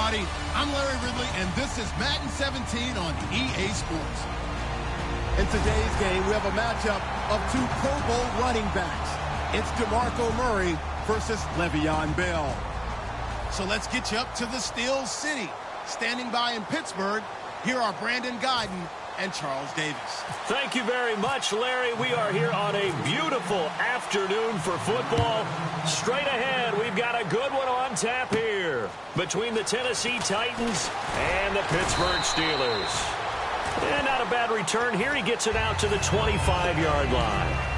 everybody. I'm Larry Ridley, and this is Madden 17 on EA Sports. In today's game, we have a matchup of two Pro Bowl running backs. It's DeMarco Murray versus Le'Veon Bell. So let's get you up to the Steel City. Standing by in Pittsburgh, here are Brandon Guyton and Charles Davis. Thank you very much, Larry. We are here on a beautiful afternoon for football. Straight ahead, we've got a good one on tap here between the Tennessee Titans and the Pittsburgh Steelers. And not a bad return here. He gets it out to the 25-yard line.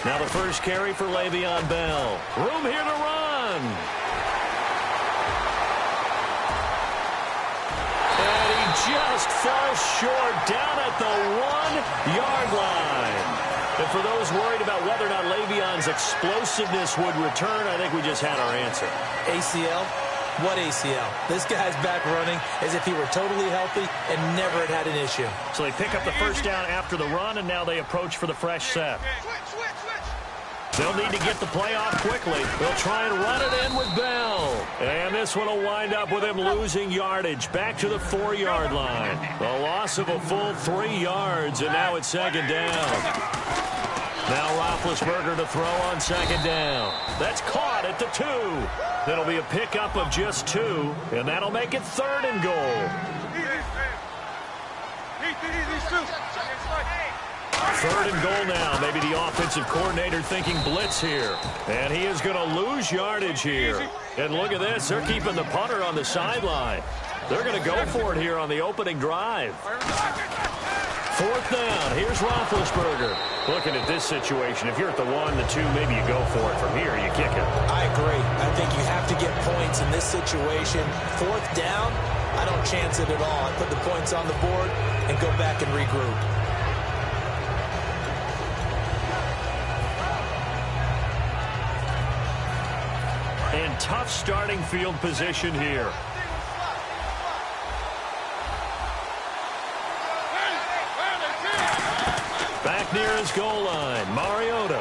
Now the first carry for Le'Veon Bell. Room here to run. And he just falls short down at the 1-yard line. And for those worried about whether or not Le'Veon's explosiveness would return, I think we just had our answer. ACL? What ACL? This guy's back running as if he were totally healthy and never had an issue. So they pick up the first down after the run, and now they approach for the fresh set. They'll need to get the play off quickly. They'll try and run it in with Bell. And this one will wind up with him losing yardage back to the 4-yard line. A loss of a full 3 yards, and now it's second down. Now Roethlisberger to throw on second down. That's caught at the 2. That'll be a pickup of just 2, and that'll make it 3rd and goal. 3rd and goal now. Maybe the offensive coordinator thinking blitz here. And he is going to lose yardage here. And look at this. They're keeping the punter on the sideline. They're going to go for it here on the opening drive. 4th down. Here's Roethlisberger. Looking at this situation, if you're at the 1, the 2, maybe you go for it. From here, you kick it. I agree. I think you have to get points in this situation. 4th down, I don't chance it at all. I put the points on the board and go back and regroup. And tough starting field position here. Back near his goal line, Mariota.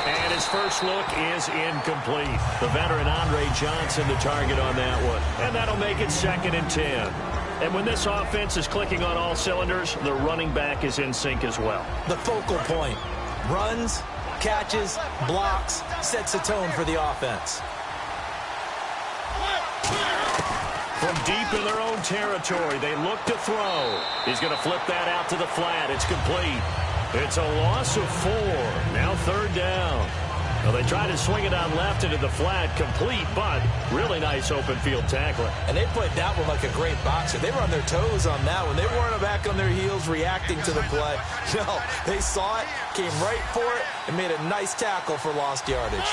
And his first look is incomplete. The veteran Andre Johnson the target on that one. And that'll make it 2nd and 10. And when this offense is clicking on all cylinders, the running back is in sync as well. The focal point. Runs, catches, blocks, sets a tone for the offense. From deep in their own territory, they look to throw. He's going to flip that out to the flat. It's complete. It's a loss of 4. Now 3rd down. Well, they try to swing it out left into the flat. Complete, but really nice open field tackling. And they played that one like a great boxer. They were on their toes on that one. They weren't back on their heels reacting to the play. No, they saw it, came right for it, and made a nice tackle for lost yardage.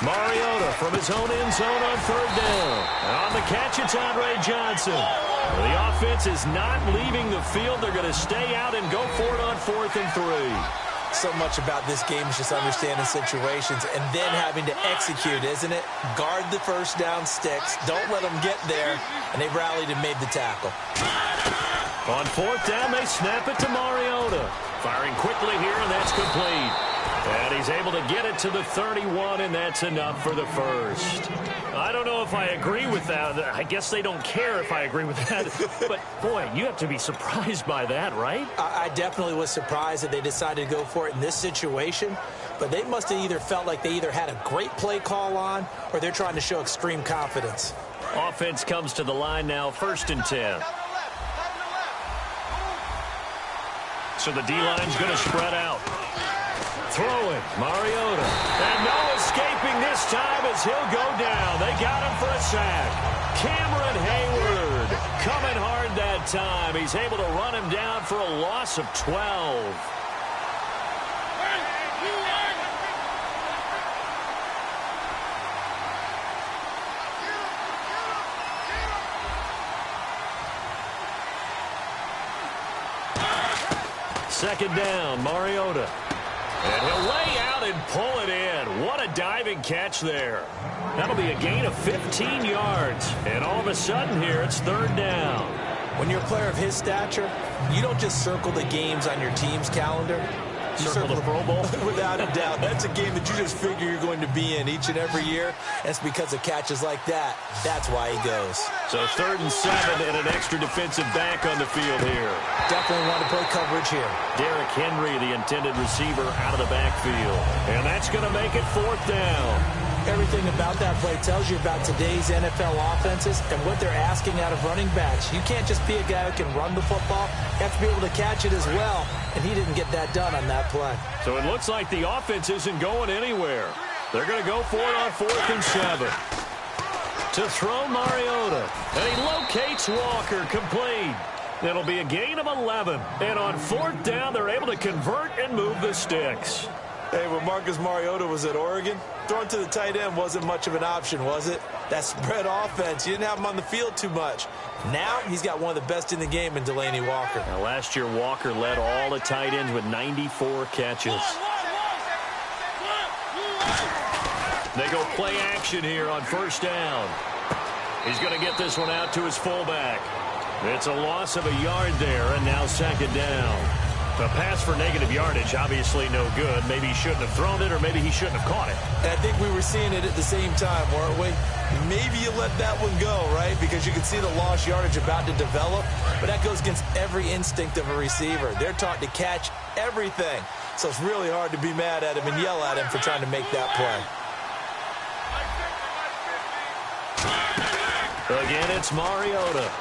Mariota from his own end zone on 3rd down. And on the catch, it's Andre Johnson. The offense is not leaving the field. They're going to stay out and go for it on 4th and 3. So much about this game is just understanding situations and then having to execute, isn't it? Guard the first down sticks. Don't let them get there. And they rallied and made the tackle. On 4th down, they snap it to Mariota. Firing quickly here, and that's complete. And he's able to get it to the 31, and that's enough for the first. I don't know if I agree with that. I guess they don't care if I agree with that. But, boy, you have to be surprised by that, right? I definitely was surprised that they decided to go for it in this situation. But they must have either felt like they either had a great play call on or they're trying to show extreme confidence. Offense comes to the line now, 1st and 10. So the D-line's going to spread out. Throwing, Mariota. And no escaping this time as he'll go down. They got him for a sack. Cameron Hayward coming hard that time. He's able to run him down for a loss of 12. second down, Mariota. And he'll lay out and pull it in. What a diving catch there. That'll be a gain of 15 yards. And all of a sudden here, it's third down. When you're a player of his stature, you don't just circle the games on your team's calendar. You circle the Pro Bowl? Without a doubt. That's a game that you just figure you're going to be in each and every year. And it's because of catches like that. That's why he goes. So 3rd and 7 and an extra defensive back on the field here. Definitely want to play coverage here. Derrick Henry, the intended receiver, out of the backfield. And that's going to make it 4th down. Everything about that play tells you about today's NFL offenses and what they're asking out of running backs. You can't just be a guy who can run the football. You have to be able to catch it as well, and he didn't get that done on that play. So it looks like the offense isn't going anywhere. They're going to go for it on 4th and 7. To throw Mariota, and he locates Walker, complete. It'll be a gain of 11, and on 4th down, they're able to convert and move the sticks. Hey, when Marcus Mariota was at Oregon, throwing to the tight end wasn't much of an option, was it? That spread offense, you didn't have him on the field too much. Now he's got one of the best in the game in Delaney Walker. Now, last year, Walker led all the tight ends with 94 catches. They go play action here on 1st down. He's going to get this one out to his fullback. It's a loss of a yard there, and now 2nd down. A pass for negative yardage, obviously no good. Maybe he shouldn't have thrown it, or maybe he shouldn't have caught it. And I think we were seeing it at the same time, weren't we? Maybe you let that one go, right? Because you can see the lost yardage about to develop. But that goes against every instinct of a receiver. They're taught to catch everything. So it's really hard to be mad at him and yell at him for trying to make that play. Again, it's Mariota.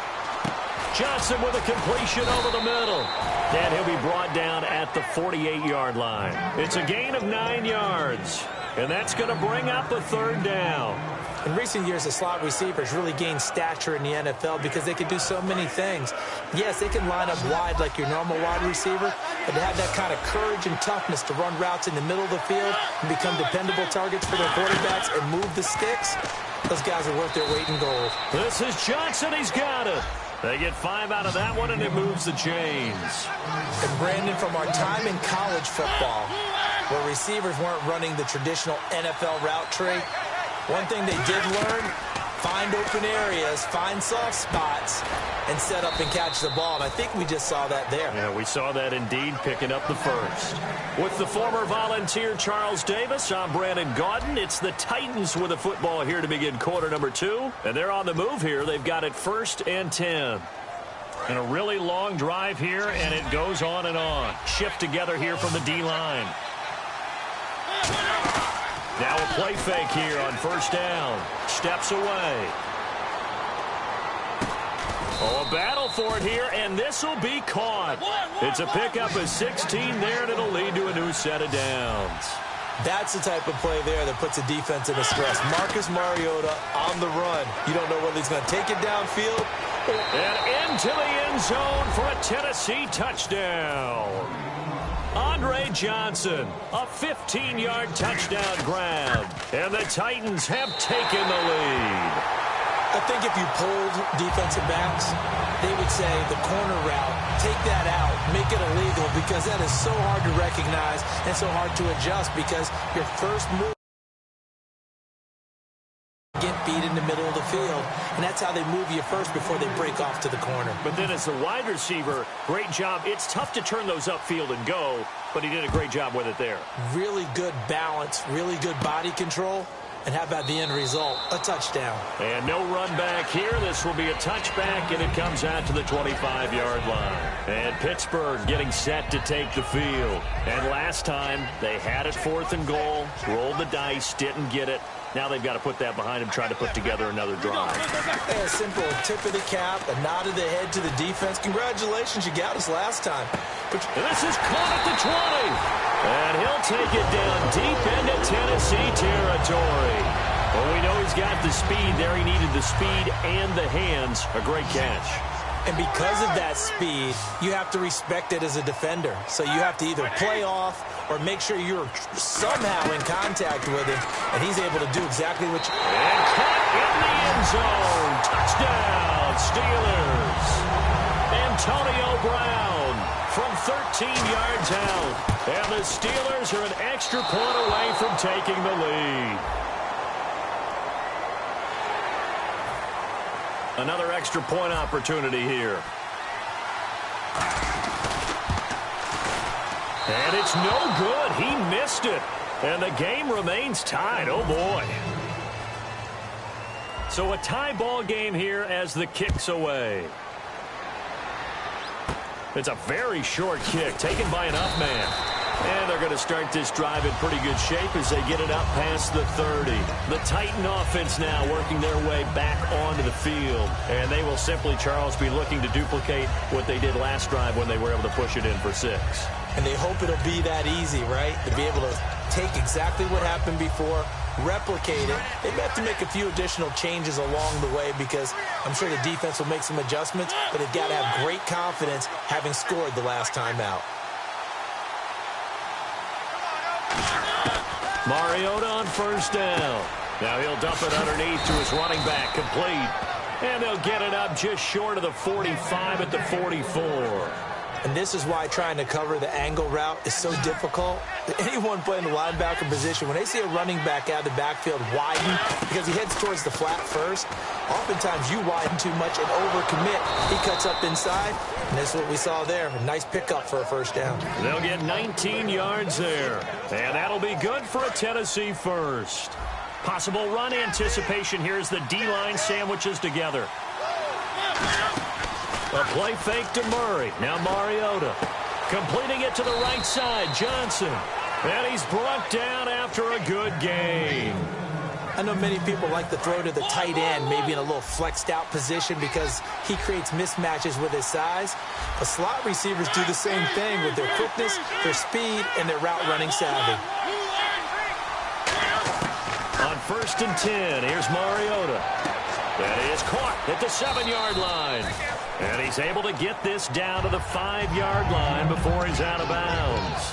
Johnson with a completion over the middle. And he'll be brought down at the 48-yard line. It's a gain of 9 yards. And that's going to bring up a 3rd down. In recent years, the slot receivers really gained stature in the NFL because they can do so many things. Yes, they can line up wide like your normal wide receiver, but to have that kind of courage and toughness to run routes in the middle of the field and become dependable targets for their quarterbacks and move the sticks, those guys are worth their weight in gold. This is Johnson. He's got it. They get 5 out of that one, and it moves the chains. And, Brandon, from our time in college football, where receivers weren't running the traditional NFL route tree, one thing they did learn, find open areas, find soft spots, and set up and catch the ball. And I think we just saw that there. Yeah, we saw that indeed, picking up the first. With the former Volunteer Charles Davis, I'm Brandon Gaudin. It's the Titans with the football here to begin quarter number 2. And they're on the move here. They've got it 1st and 10. And a really long drive here, and it goes on and on. Shift together here from the D-line. Now a play fake here on 1st down. Steps away. Oh, a battle for it here, and this will be caught. It's a pickup of 16 there, and it'll lead to a new set of downs. That's the type of play there that puts a defense in a stress. Marcus Mariota on the run. You don't know whether he's going to take it downfield. And into the end zone for a Tennessee touchdown. Andre Johnson, a 15-yard touchdown grab. And the Titans have taken the lead. I think if you polled defensive backs, they would say the corner route, take that out, make it illegal, because that is so hard to recognize and so hard to adjust because your first move get beat in the middle of the field, and that's how they move you first before they break off to the corner. But then as the wide receiver, great job. It's tough to turn those upfield and go, but he did a great job with it there. Really good balance, really good body control. And how about the end result? A touchdown. And no run back here. This will be a touchback, and it comes out to the 25-yard line. And Pittsburgh getting set to take the field. And last time, they had it 4th and goal, rolled the dice, didn't get it. Now they've got to put that behind them, try to put together another drive. A simple tip of the cap, a nod of the head to the defense. Congratulations, you got us last time. But this is caught at the 20. And he'll take it down deep into Tennessee territory. Well, we know he's got the speed there. He needed the speed and the hands. A great catch. And because of that speed, you have to respect it as a defender. So you have to either play off or make sure you're somehow in contact with him, and he's able to do exactly what you... And caught in the end zone. Touchdown, Steelers. Antonio Brown from 13 yards out. And the Steelers are an extra point away from taking the lead. Another extra point opportunity here. And it's no good. He missed it. And the game remains tied. Oh, boy. So a tie ball game here as the kick's away. It's a very short kick taken by an up man. And they're going to start this drive in pretty good shape as they get it up past the 30. The Titan offense now working their way back onto the field. And they will simply, Charles, be looking to duplicate what they did last drive when they were able to push it in for 6. And they hope it'll be that easy, right? To be able to take exactly what happened before, replicate it. They may have to make a few additional changes along the way because I'm sure the defense will make some adjustments, but they've got to have great confidence having scored the last time out. Mariota on first down. Now he'll dump it underneath to his running back, complete. And they'll get it up just short of the 45 at the 44. And this is why trying to cover the angle route is so difficult. Anyone playing the linebacker position, when they see a running back out of the backfield widen because he heads towards the flat first, oftentimes you widen too much and overcommit. He cuts up inside, and that's what we saw there. A nice pickup for a first down. They'll get 19 yards there, and that'll be good for a Tennessee first. Possible run anticipation here as the D-line sandwiches together. A play fake to Murray. Now Mariota. Completing it to the right side. Johnson. And he's brought down after a good gain. I know many people like to throw to the tight end, maybe in a little flexed out position because he creates mismatches with his size. But slot receivers do the same thing with their quickness, their speed, and their route running savvy. On 1st and 10, here's Mariota. And he is caught at the 7-yard line. And he's able to get this down to the 5-yard line before he's out of bounds.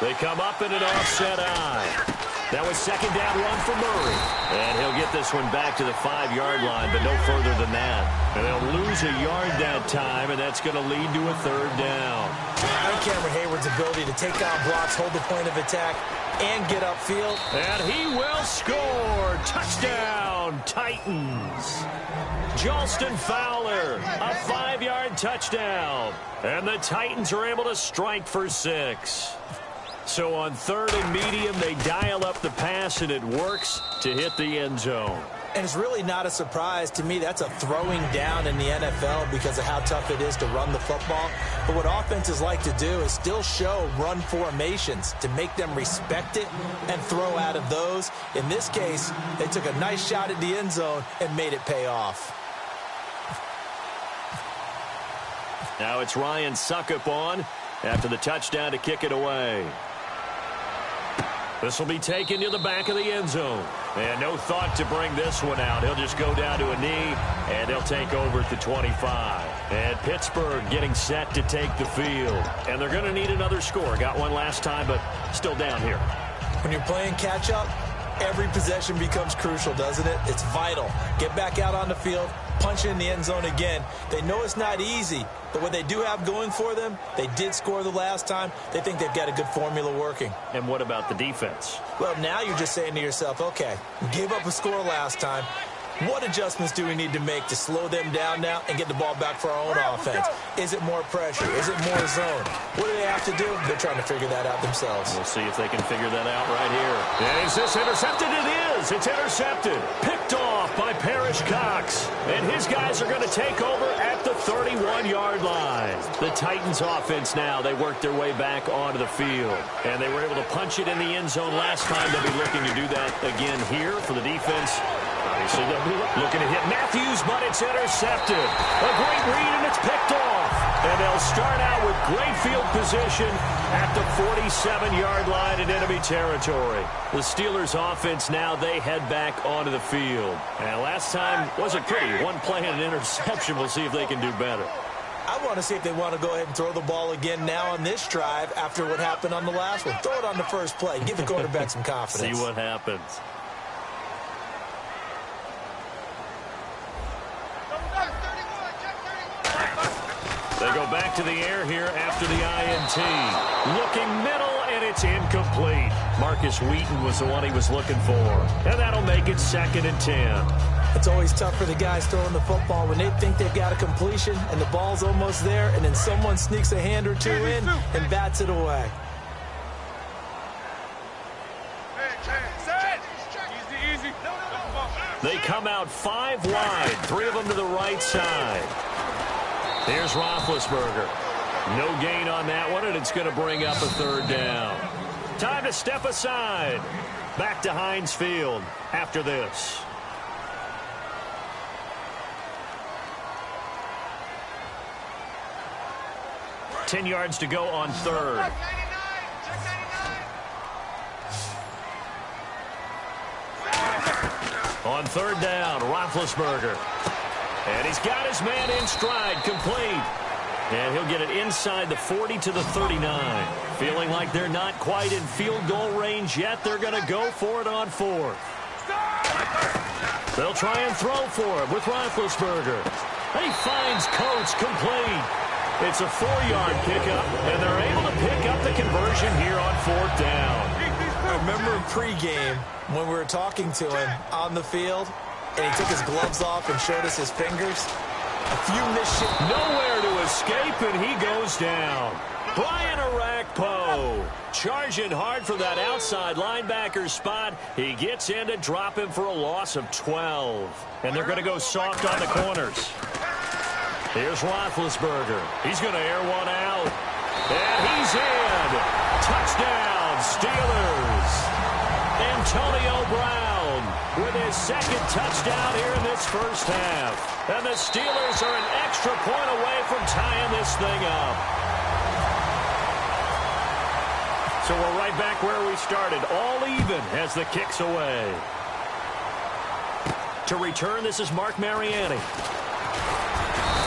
They come up in an offset eye. That was 2nd down run for Murray. And he'll get this one back to the 5-yard line, but no further than that. And they'll lose a yard that time, and that's going to lead to a 3rd down. I like Cameron Hayward's ability to take on blocks, hold the point of attack, and get upfield. And he will score. Touchdown, Titans. Jalston Fowler, a 5-yard touchdown. And the Titans are able to strike for 6. So on 3rd and medium, they dial up the pass, and it works to hit the end zone. And it's really not a surprise to me. That's a throwing down in the NFL because of how tough it is to run the football. But what offenses like to do is still show run formations to make them respect it and throw out of those. In this case, they took a nice shot at the end zone and made it pay off. Now it's Ryan Suckup on after the touchdown to kick it away. This will be taken to the back of the end zone. And no thought to bring this one out. He'll just go down to a knee, and he'll take over at the 25. And Pittsburgh getting set to take the field. And they're going to need another score. Got one last time, but still down here. When you're playing catch-up, every possession becomes crucial, doesn't it? It's vital. Get back out on the field, punch it in the end zone again. They know it's not easy, but what they do have going for them, they did score the last time. They think they've got a good formula working. And what about the defense? Well, now you're just saying to yourself, okay, we gave up a score last time. What adjustments do we need to make to slow them down now and get the ball back for our own offense? Is it more pressure? Is it more zone? What do they have to do? They're trying to figure that out themselves. We'll see if they can figure that out right here. And is this intercepted? It is. It's intercepted. Picked off by Parrish Cox. And his guys are going to take over at the 31-yard line. The Titans offense now, they worked their way back onto the field. And they were able to punch it in the end zone last time. They'll be looking to do that again here for the defense. Obviously, they'll be looking to hit Matthews, but it's intercepted. A great read, and it's picked off. And they'll start out with great field position at the 47-yard line in enemy territory. The Steelers' offense now, they head back onto the field. And last time wasn't pretty. One play and an interception. We'll see if they can do better. I want to see if they want to go ahead and throw the ball again now on this drive after what happened on the last one. Throw it on the first play. Give the quarterback some confidence. See what happens. They go back to the air here after the INT. Looking middle, and it's incomplete. Marcus Wheaton was the one he was looking for. And that'll make it 2nd and 10. It's always tough for the guys throwing the football when they think they've got a completion and the ball's almost there, and then someone sneaks a hand or two in and bats it away. They come out 5 wide, 3 of them to the right side. Here's Roethlisberger. No gain on that one, and it's going to bring up a 3rd down. Time to step aside. Back to Heinz Field after this. Ten yards to go on 3rd. On 3rd down, Roethlisberger. And he's got his man in stride, complete. And he'll get it inside the 40 to the 39. Feeling like they're not quite in field goal range yet. They're going to go for it on 4th. They'll try and throw for it with Roethlisberger. He finds Coates, complete. It's a 4-yard pickup, and they're able to pick up the conversion here on 4th down. I remember in pregame when we were talking to him on the field, and he took his gloves off and showed us his fingers. A few missed shots. Nowhere to escape, and he goes down. Brian Arakpo charging hard for that outside linebacker spot. He gets in to drop him for a loss of 12. And they're going to go soft on the corners. Here's Roethlisberger. He's going to air one out. And he's in. Touchdown, Steelers. Antonio Brown with his 2nd touchdown here in this first half. And the Steelers are an extra point away from tying this thing up. So we're right back where we started, all even as the kick's away. To return, this is Mark Mariani.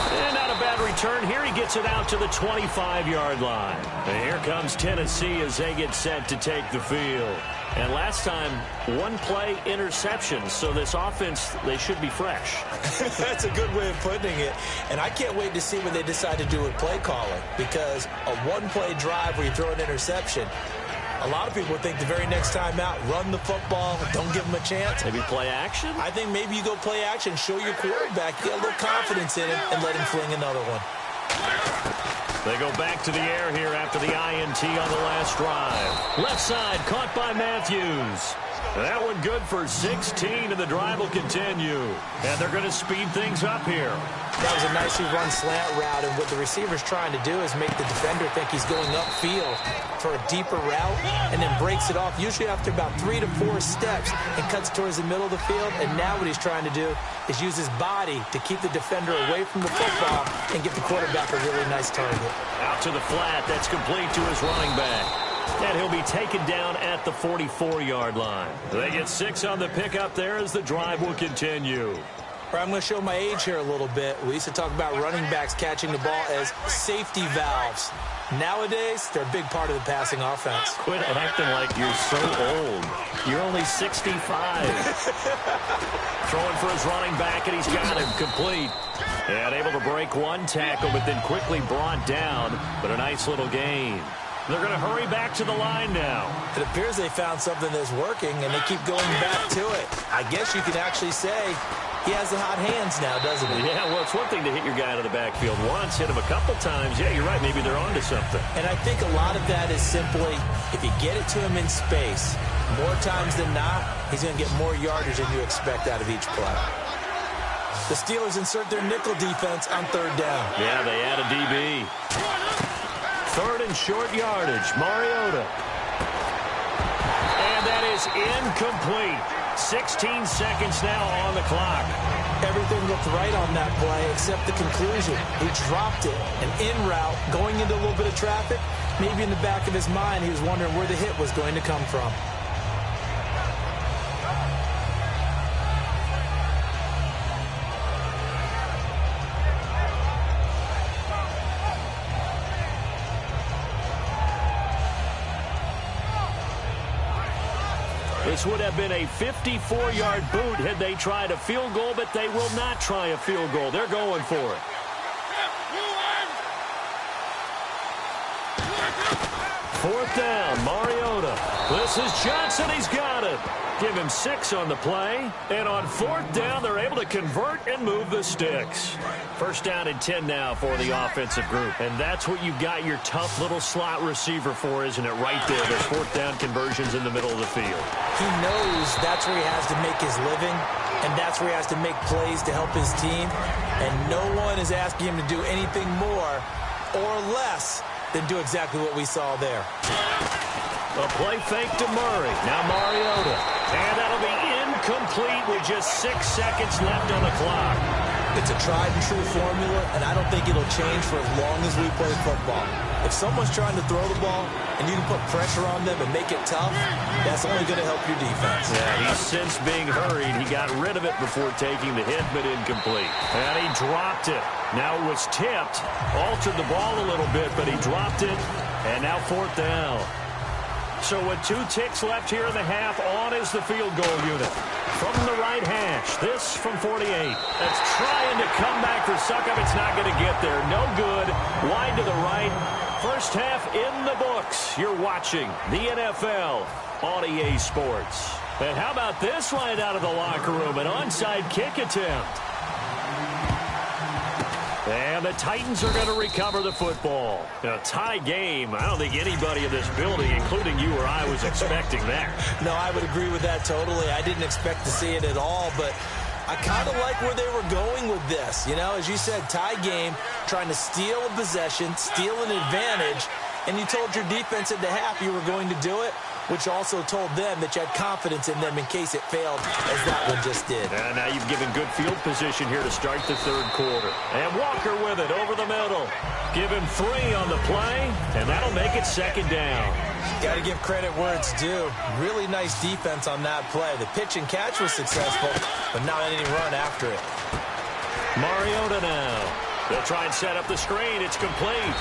And not a bad return here. He gets it out to the 25-yard line. And here comes Tennessee as they get set to take the field. And last time, 1-play interception. So this offense, they should be fresh. That's a good way of putting it. And I can't wait to see what they decide to do with play calling. Because a 1-play drive where you throw an interception, a lot of people think the very next time out, run the football, don't give them a chance. Maybe play action? I think maybe you go play action, show your quarterback, get a little confidence in him, and let him fling another one. They go back to the air here after the INT on the last drive. Left side, caught by Matthews. That one good for 16, and the drive will continue. And they're going to speed things up here. That was a nicely run slant route, and what the receiver's trying to do is make the defender think he's going upfield for a deeper route, and then breaks it off, usually after about 3 to 4 steps, and cuts towards the middle of the field. And now what he's trying to do is use his body to keep the defender away from the football and get the quarterback a really nice target. Out to the flat. That's complete to his running back. And he'll be taken down at the 44-yard line. They get 6 on the pickup there as the drive will continue. I'm going to show my age here a little bit. We used to talk about running backs catching the ball as safety valves. Nowadays, they're a big part of the passing offense. Quit acting like you're so old. You're only 65. Throwing for his running back, and he's got him complete. And able to break one tackle, but then quickly brought down. But a nice little gain. They're going to hurry back to the line now. It appears they found something that's working, and they keep going back to it. I guess you could actually say he has the hot hands now, doesn't he? Yeah, well, it's one thing to hit your guy out of the backfield once, hit him a couple times. Yeah, you're right. Maybe they're onto something. And I think a lot of that is simply, if you get it to him in space, more times than not, he's going to get more yardage than you expect out of each play. The Steelers insert their nickel defense on 3rd down. Yeah, they add a DB. 3rd and short yardage, Mariota. And that is incomplete. 16 seconds now on the clock. Everything looked right on that play except the conclusion. He dropped it. An in route, going into a little bit of traffic. Maybe in the back of his mind, he was wondering where the hit was going to come from. This would have been a 54-yard boot had they tried a field goal, but they will not try a field goal. They're going for it. Fourth down, Mariota. This is Johnson. He's got it. Give him 6 on the play. And on fourth down, they're able to convert and move the sticks. First down and 10 now for the offensive group. And that's what you've got your tough little slot receiver for, isn't it? Right there, those fourth down conversions in the middle of the field. He knows that's where he has to make his living, and that's where he has to make plays to help his team. And no one is asking him to do anything more or less than do exactly what we saw there. A play fake to Murray. Now Mariota. And that'll be incomplete with just 6 seconds left on the clock. It's a tried-and-true formula, and I don't think it'll change for as long as we play football. If someone's trying to throw the ball and you can put pressure on them and make it tough, that's only going to help your defense. Yeah, he's since being hurried. He got rid of it before taking the hit, but incomplete. And he dropped it. Now it was tipped. Altered the ball a little bit, but he dropped it. And now fourth down. So with 2 ticks left here in the half, on is the field goal unit. From the right hash, this from 48. That's trying to come back for Suckup. It's not going to get there. No good. Wide to the right. First half in the books. You're watching the NFL on EA Sports. And how about this line out of the locker room? An onside kick attempt. And the Titans are going to recover the football. A tie game. I don't think anybody in this building, including you or I, was expecting that. No, I would agree with that totally. I didn't expect to see it at all, but I kind of like where they were going with this. You know, as you said, tie game, trying to steal a possession, steal an advantage, and you told your defense at the half you were going to do it, which also told them that you had confidence in them in case it failed, as that one just did. And now you've given good field position here to start the third quarter. And Walker with it over the middle. Give him 3 on the play, and that'll make it second down. Got to give credit where it's due. Really nice defense on that play. The pitch and catch was successful, but not any run after it. Mariota now. They'll try and set up the screen. It's complete.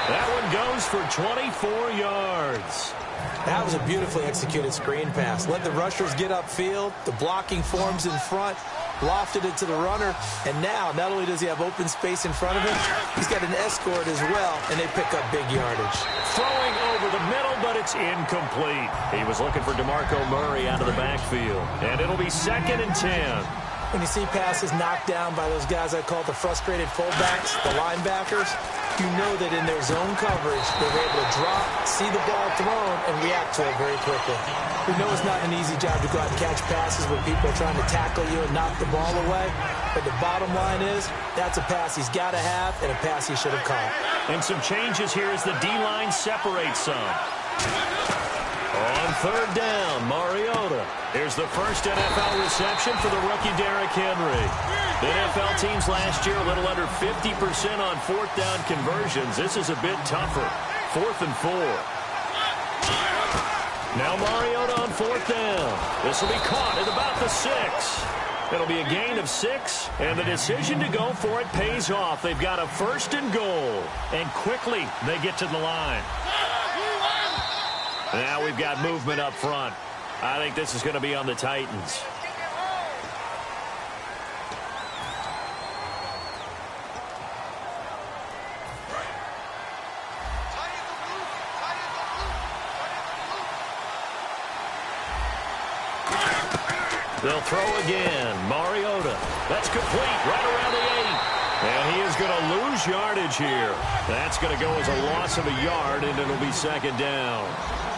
That one goes for 24 yards. That was a beautifully executed screen pass. Let the rushers get upfield. The blocking forms in front. Lofted it to the runner. And now, not only does he have open space in front of him, he's got an escort as well, and they pick up big yardage. Throwing over the middle, but it's incomplete. He was looking for DeMarco Murray out of the backfield. And it'll be second and 10. When you see passes knocked down by those guys I call the frustrated fullbacks, the linebackers, you know that in their zone coverage, they're able to drop, see the ball thrown, and react to it very quickly. We know it's not an easy job to go out and catch passes where people are trying to tackle you and knock the ball away. But the bottom line is, that's a pass he's got to have and a pass he should have caught. And some changes here as the D-line separates some. On third down, Mariota. Here's the first NFL reception for the rookie Derrick Henry. The NFL teams last year a little under 50% on fourth down conversions. This is a bit tougher. 4th and 4. Now Mariota on fourth down. This will be caught at about the 6. It'll be a gain of 6, and the decision to go for it pays off. They've got a first and goal, and quickly they get to the line. Now we've got movement up front. I think this is going to be on the Titans. They'll throw again. Mariota. That's complete right around the 8. And he is going to lose yardage here. That's going to go as a loss of a yard, and it'll be second down.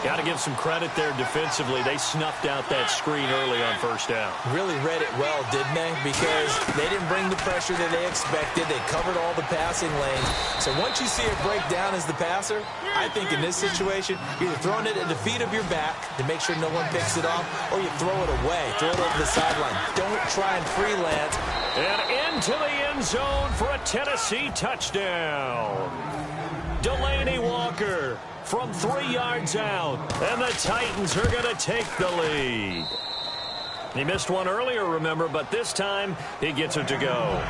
Got to give some credit there defensively. They snuffed out that screen early on first down. Really read it well, didn't they? Because they didn't bring the pressure that they expected. They covered all the passing lanes. So once you see it break down as the passer, I think in this situation, you're either throwing it at the feet of your back to make sure no one picks it off, or you throw it away, throw it over the sideline. Don't try and freelance. And into the end zone for a Tennessee touchdown. Delaney Walker from 3 yards out, and the Titans are going to take the lead. He missed one earlier, remember, but this time he gets it to go.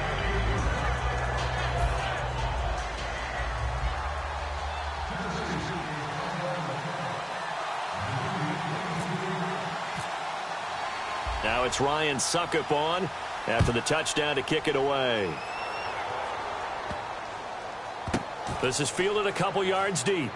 Now it's Ryan Suckup on after the touchdown to kick it away. This is fielded a couple yards deep.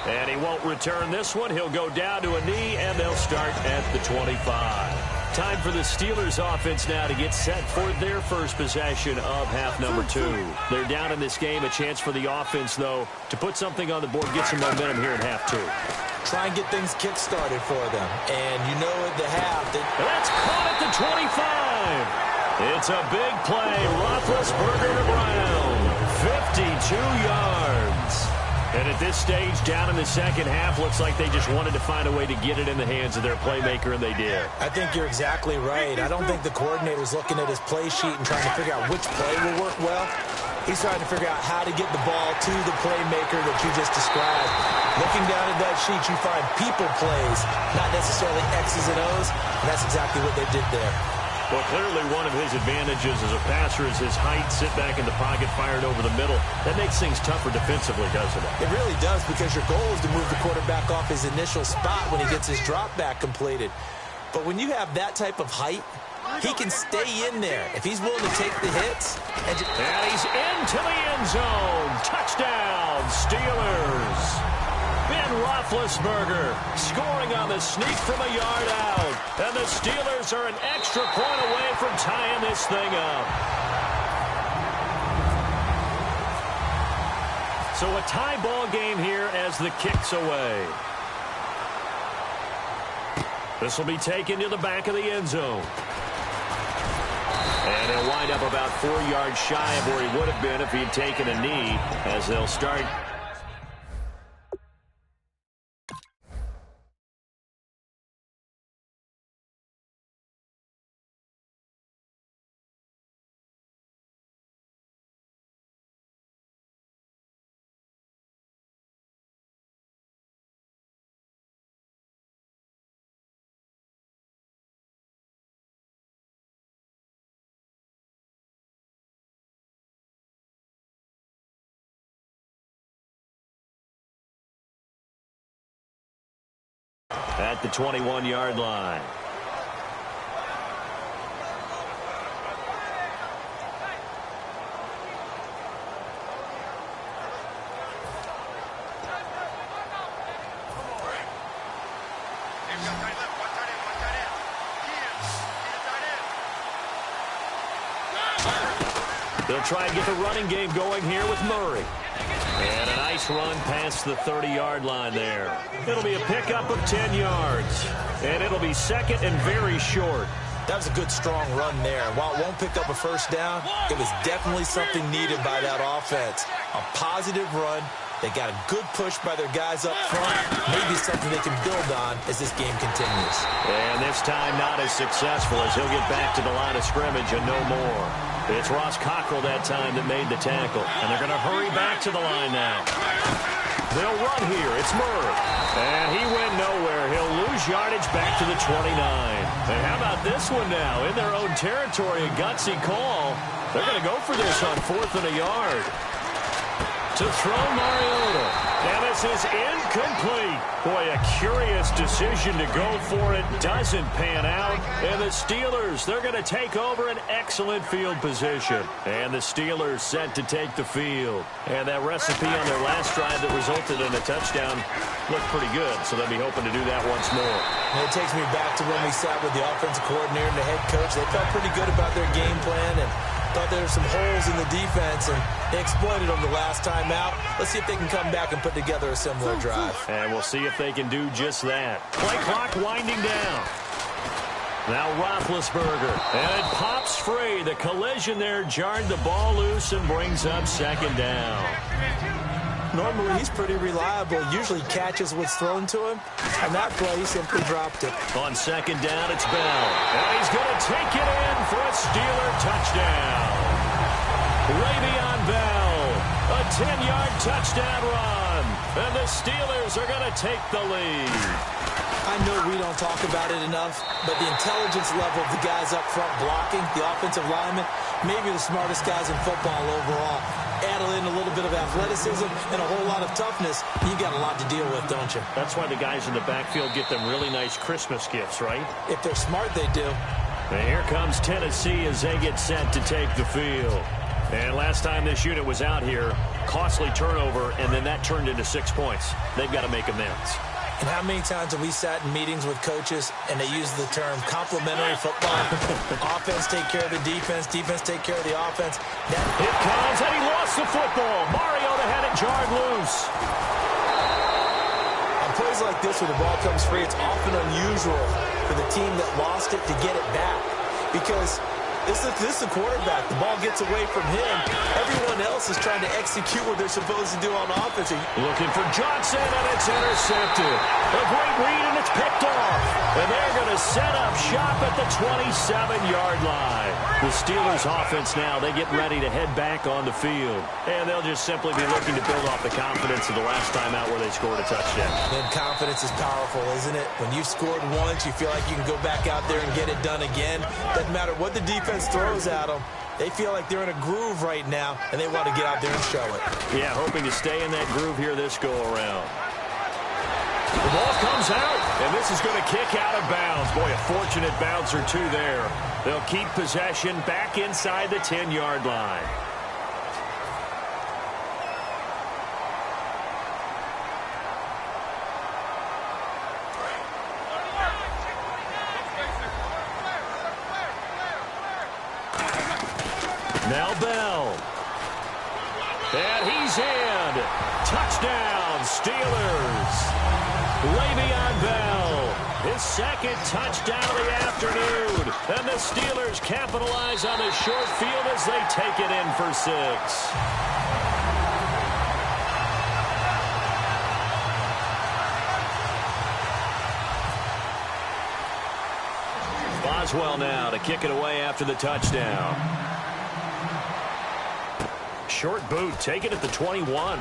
And he won't return this one. He'll go down to a knee, and they'll start at the 25. Time for the Steelers offense now to get set for their first possession of half number 2. They're down in this game. A chance for the offense, though, to put something on the board, get some momentum here in half 2. Try and get things kick-started for them. And you know at the half that... That's caught at the 25. It's a big play. Roethlisberger to Brown. 52 yards. And at this stage, down in the second half, looks like they just wanted to find a way to get it in the hands of their playmaker, and they did. I think you're exactly right. I don't think the coordinator's looking at his play sheet and trying to figure out which play will work well. He's trying to figure out how to get the ball to the playmaker that you just described. Looking down at that sheet, you find people plays, not necessarily X's and O's, and that's exactly what they did there. Well, clearly one of his advantages as a passer is his height, sit back in the pocket, fired over the middle. That makes things tougher defensively, doesn't it? It really does, because your goal is to move the quarterback off his initial spot when he gets his drop back completed. But when you have that type of height, he can stay in there if he's willing to take the hits. And he's into the end zone. Touchdown, Steelers. Ben Roethlisberger scoring on the sneak from a yard out. And the Steelers are an extra point away from tying this thing up. So a tie ball game here as the kick's away. This will be taken to the back of the end zone. And he'll wind up about 4 yards shy of where he would have been if he'd taken a knee, as they'll start. At the 21-yard line. They'll try and get the running game going here with Murray. And a nice run past the 30-yard line there. It'll be a pickup of 10 yards. And it'll be second and very short. That was a good, strong run there. While it won't pick up a first down, it was definitely something needed by that offense. A positive run. They got a good push by their guys up front. Maybe something they can build on as this game continues. And this time not as successful, as he'll get back to the line of scrimmage and no more. It's Ross Cockrell that time that made the tackle. And they're going to hurry back to the line now. They'll run here. It's Murray. And he went nowhere. He'll lose yardage back to the 29. And how about this one now? In their own territory, a gutsy call. They're going to go for this on 4th and a yard. To throw Mariota. And this is incomplete. Boy, a curious decision to go for it. Doesn't pan out. And the Steelers, they're going to take over an excellent field position. And the Steelers set to take the field. And that recipe on their last drive that resulted in a touchdown looked pretty good. So they'll be hoping to do that once more. And it takes me back to when we sat with the offensive coordinator and the head coach. They felt pretty good about their game plan and thought there were some holes in the defense, and they exploited them the last time out. Let's see if they can come back and put together a similar drive. And we'll see if they can do just that. Play clock winding down. Now Roethlisberger. And it pops free. The collision there jarred the ball loose and brings up second down. Normally, he's pretty reliable. Usually catches what's thrown to him. On that play, he simply dropped it. On second down, it's Bell. And he's going to take it in for a Steeler touchdown. Le'Veon Bell, a 10-yard touchdown run. And the Steelers are going to take the lead. I know we don't talk about it enough, but the intelligence level of the guys up front blocking, the offensive linemen, maybe the smartest guys in football overall. Add in a little bit of athleticism and a whole lot of toughness, you got a lot to deal with, don't you? That's why the guys in the backfield get them really nice Christmas gifts, right? If they're smart, they do. And here comes Tennessee as they get set to take the field. And last time this unit was out here, costly turnover, and then that turned into 6 points. They've got to make amends. And how many times have we sat in meetings with coaches and they use the term complementary football? Offense take care of the defense, defense take care of the offense. It comes, and he lost the football. Mariota had it jarred loose. On plays like this where the ball comes free, it's often unusual for the team that lost it to get it back. Because this is the quarterback. The ball gets away from him. Everyone else is trying to execute what they're supposed to do on offense. Looking for Johnson, and it's intercepted. A great read, and it's picked off. And they're going to set up shop at the 27-yard line. The Steelers' offense now, they get ready to head back on the field. And they'll just simply be looking to build off the confidence of the last time out where they scored a touchdown. And confidence is powerful, isn't it? When you've scored once, you feel like you can go back out there and get it done again. Doesn't matter what the defense throws at them. They feel like they're in a groove right now, and they want to get out there and show it. Yeah, hoping to stay in that groove here this go-around. The ball comes out, and this is going to kick out of bounds. Boy, a fortunate bounce or two there. They'll keep possession back inside the 10-yard line. Now Bell. And he's in. Touchdown, Steelers. Le'Veon Bell, his second touchdown of the afternoon. And the Steelers capitalize on the short field as they take it in for 6. Boswell now to kick it away after the touchdown. Short boot, take it at the 21.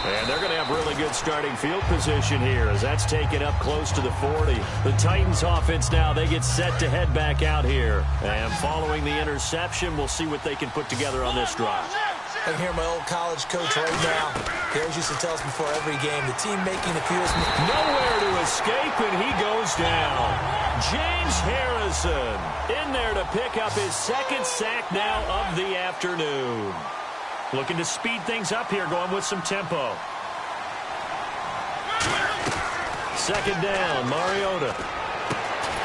And they're going to have really good starting field position here as that's taken up close to the 40. The Titans offense now, they get set to head back out here. And following the interception, we'll see what they can put together on this drive. I can hear my old college coach right now. He always used to tell us before every game, the team making the fewest. Nowhere to escape, and he goes down. James Harrison in there to pick up his second sack now of the afternoon. Looking to speed things up here, going with some tempo. Second down, Mariota.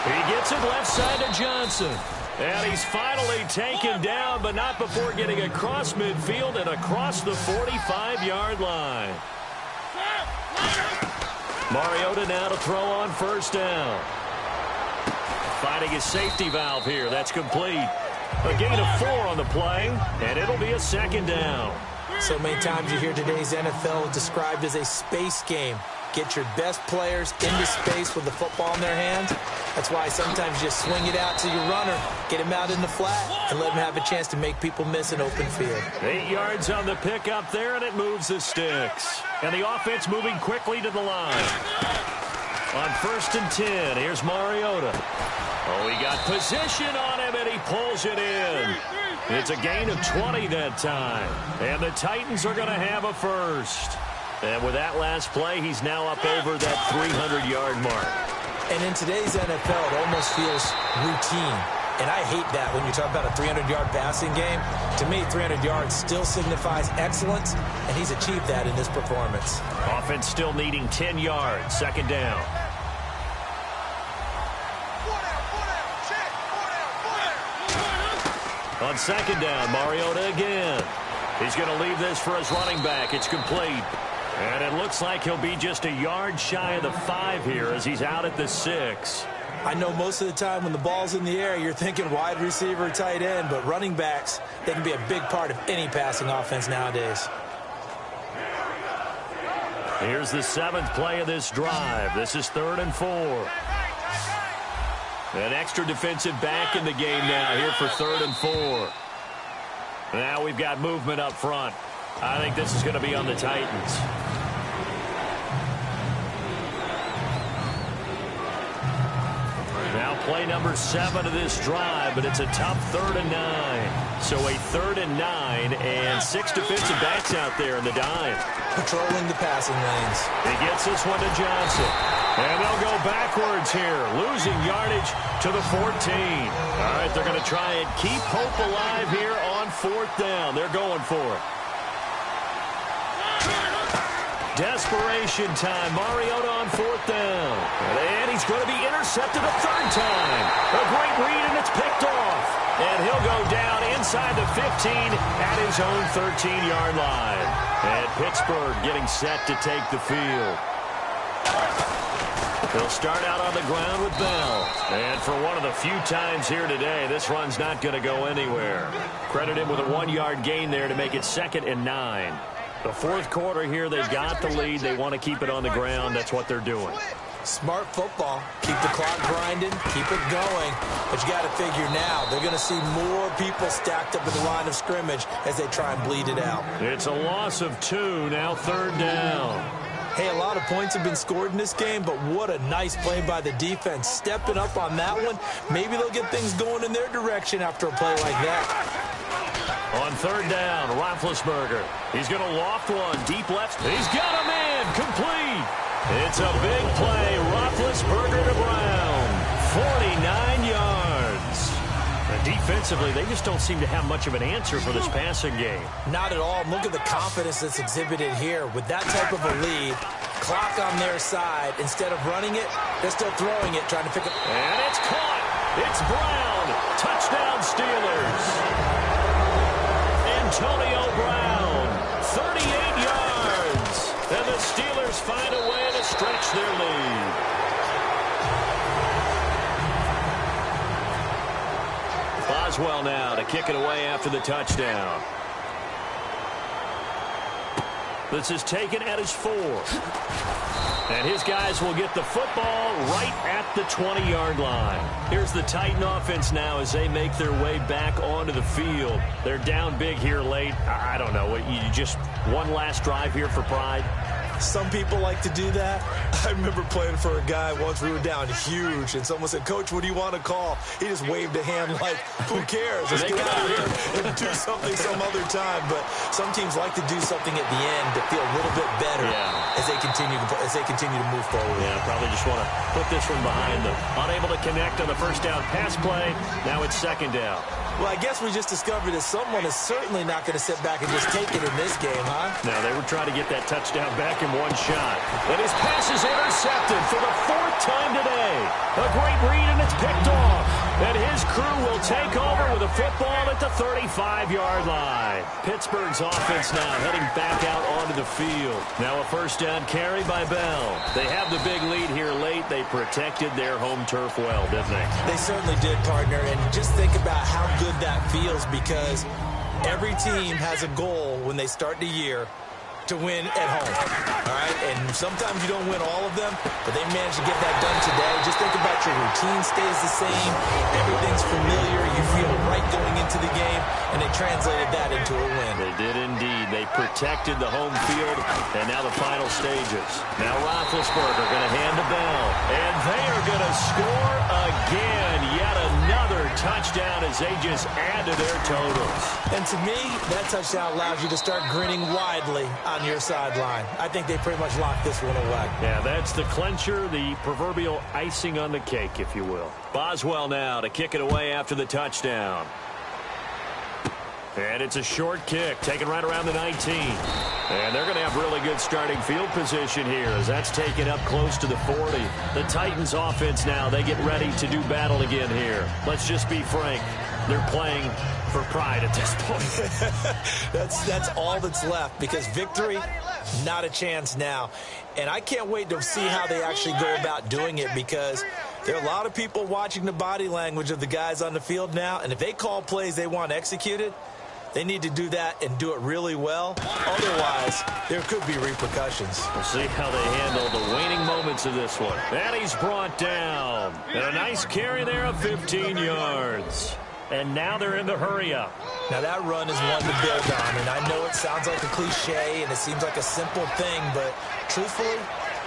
He gets it left side to Johnson. And he's finally taken down, but not before getting across midfield and across the 45-yard line. Mariota now to throw on first down. Finding his safety valve here. That's complete. A gain of 4 on the play, and it'll be a second down. So many times you hear today's NFL described as a space game. Get your best players into space with the football in their hands. That's why sometimes you just swing it out to your runner, get him out in the flat, and let him have a chance to make people miss an open field. 8 yards on the pickup there, and it moves the sticks. And the offense moving quickly to the line. On 1st and 10, here's Mariota. Oh, he got position on him, and he pulls it in. It's a gain of 20 that time. And the Titans are going to have a first. And with that last play, he's now up over that 300-yard mark. And in today's NFL, it almost feels routine. And I hate that when you talk about a 300-yard passing game. To me, 300 yards still signifies excellence, and he's achieved that in this performance. Offense still needing 10 yards. Second down. On second down, Mariota again. He's going to leave this for his running back. It's complete. And it looks like he'll be just a yard shy of the 5 here as he's out at the 6. I know most of the time when the ball's in the air, you're thinking wide receiver, tight end, but running backs, they can be a big part of any passing offense nowadays. Here's the 7th play of this drive. This is 3rd and 4. An extra defensive back in the game now here for 3rd and 4. Now we've got movement up front. I think this is going to be on the Titans. play number 7 of this drive, but it's a tough 3rd and 9. So a 3rd and 9 and 6 defensive backs out there in the dime. Patrolling the passing lanes. He gets this one to Johnson. And they'll go backwards here, losing yardage to the 14. All right, they're going to try and keep hope alive here on 4th down. They're going for it. Desperation time. Mariota on 4th down. And he's going to be intercepted a 3rd time. A great read, and it's picked off. And he'll go down inside the 15 at his own 13-yard line. And Pittsburgh getting set to take the field. They'll start out on the ground with Bell. And for one of the few times here today, this run's not going to go anywhere. Credit him with a 1-yard gain there to make it 2nd and 9. The 4th quarter here, they got the lead. They want to keep it on the ground. That's what they're doing. Smart football. Keep the clock grinding. Keep it going. But you got to figure now, they're going to see more people stacked up in the line of scrimmage as they try and bleed it out. It's a loss of 2, now 3rd down. Hey, a lot of points have been scored in this game, but what a nice play by the defense. Stepping up on that one, maybe they'll get things going in their direction after a play like that. On 3rd down, Roethlisberger. He's going to loft one, deep left. He's got him in, complete. It's a big play. Roethlisberger to Brown. 49 yards. And defensively, they just don't seem to have much of an answer for this passing game. Not at all. Look at the confidence that's exhibited here. With that type of a lead, clock on their side, instead of running it, they're still throwing it, trying to pick up. And it's caught. It's Brown. Touchdown, Steelers. Antonio Brown, 38 yards. And the Steelers find a way to stretch their lead. Boswell now to kick it away after the touchdown. This is taken at his 4. And his guys will get the football right at the 20-yard line. Here's the Titan offense now as they make their way back onto the field. They're down big here late. I don't know. You just one last drive here for pride? Some people like to do that. I remember playing for a guy once. We were down huge, and someone said, "Coach, what do you want to call?" He just waved a hand like, who cares? Let's get out of here and do something some other time. But some teams like to do something at the end to feel a little bit better as they continue to move forward. Yeah, probably just want to put this one behind them. Unable to connect on the first down pass play. Now it's 2nd down. Well, I guess we just discovered that someone is certainly not going to sit back and just take it in this game, huh? No, they were trying to get that touchdown back in one shot. And his pass is intercepted for the 4th time today. A great read, and it's picked off. And his crew will take over with a football at the 35-yard line. Pittsburgh's offense now heading back out onto the field. Now a 1st down carry by Bell. They have the big lead here late. They protected their home turf well, didn't they? They certainly did, partner. And just think about how good that feels, because every team has a goal when they start the year to win at home, all right? And sometimes you don't win all of them, but they managed to get that done today. Just think about your routine stays the same. Everything's familiar. You feel right going into the game, and they translated that into a win. They did indeed. They protected the home field, and now the final stages. Now Roethlisberger going to hand to Bell, and they are going to score again. Yet another touchdown as they just add to their totals. And to me, that touchdown allows you to start grinning widely on your sideline. I think they pretty much locked this one away. Yeah, that's the clincher, the proverbial icing on the cake, if you will. Boswell now to kick it away after the touchdown. And it's a short kick, taken right around the 19. And they're going to have really good starting field position here as that's taken up close to the 40. The Titans offense now, they get ready to do battle again here. Let's just be frank. They're playing for pride at this point. That's all that's left, because victory, not a chance now. And I can't wait to see how they actually go about doing it, because there are a lot of people watching the body language of the guys on the field now, and if they call plays they want executed, they need to do that and do it really well. Otherwise, there could be repercussions. We'll see how they handle the waning moments of this one. And he's brought down. And a nice carry there of 15 yards. And now they're in the hurry-up. Now, that run is one to build on, and I know it sounds like a cliche and it seems like a simple thing, but truthfully,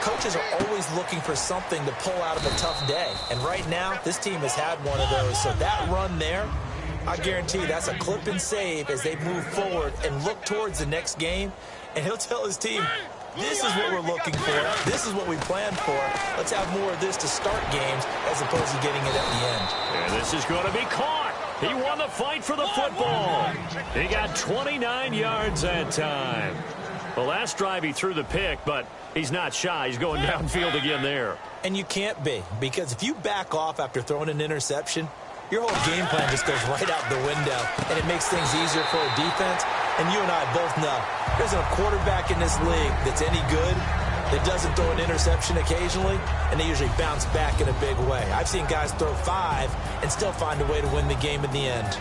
coaches are always looking for something to pull out of a tough day. And right now, this team has had one of those. So that run there, I guarantee that's a clip and save as they move forward and look towards the next game. And he'll tell his team, this is what we're looking for. This is what we planned for. Let's have more of this to start games as opposed to getting it at the end. And this is going to be caught. He won the fight for the football. He got 29 yards that time. The last drive he threw the pick, but he's not shy. He's going downfield again there. And you can't be, because if you back off after throwing an interception, your whole game plan just goes right out the window, and it makes things easier for a defense. And you and I both know there's a quarterback in this league that's any good that doesn't throw an interception occasionally, and they usually bounce back in a big way. I've seen guys throw 5 and still find a way to win the game in the end.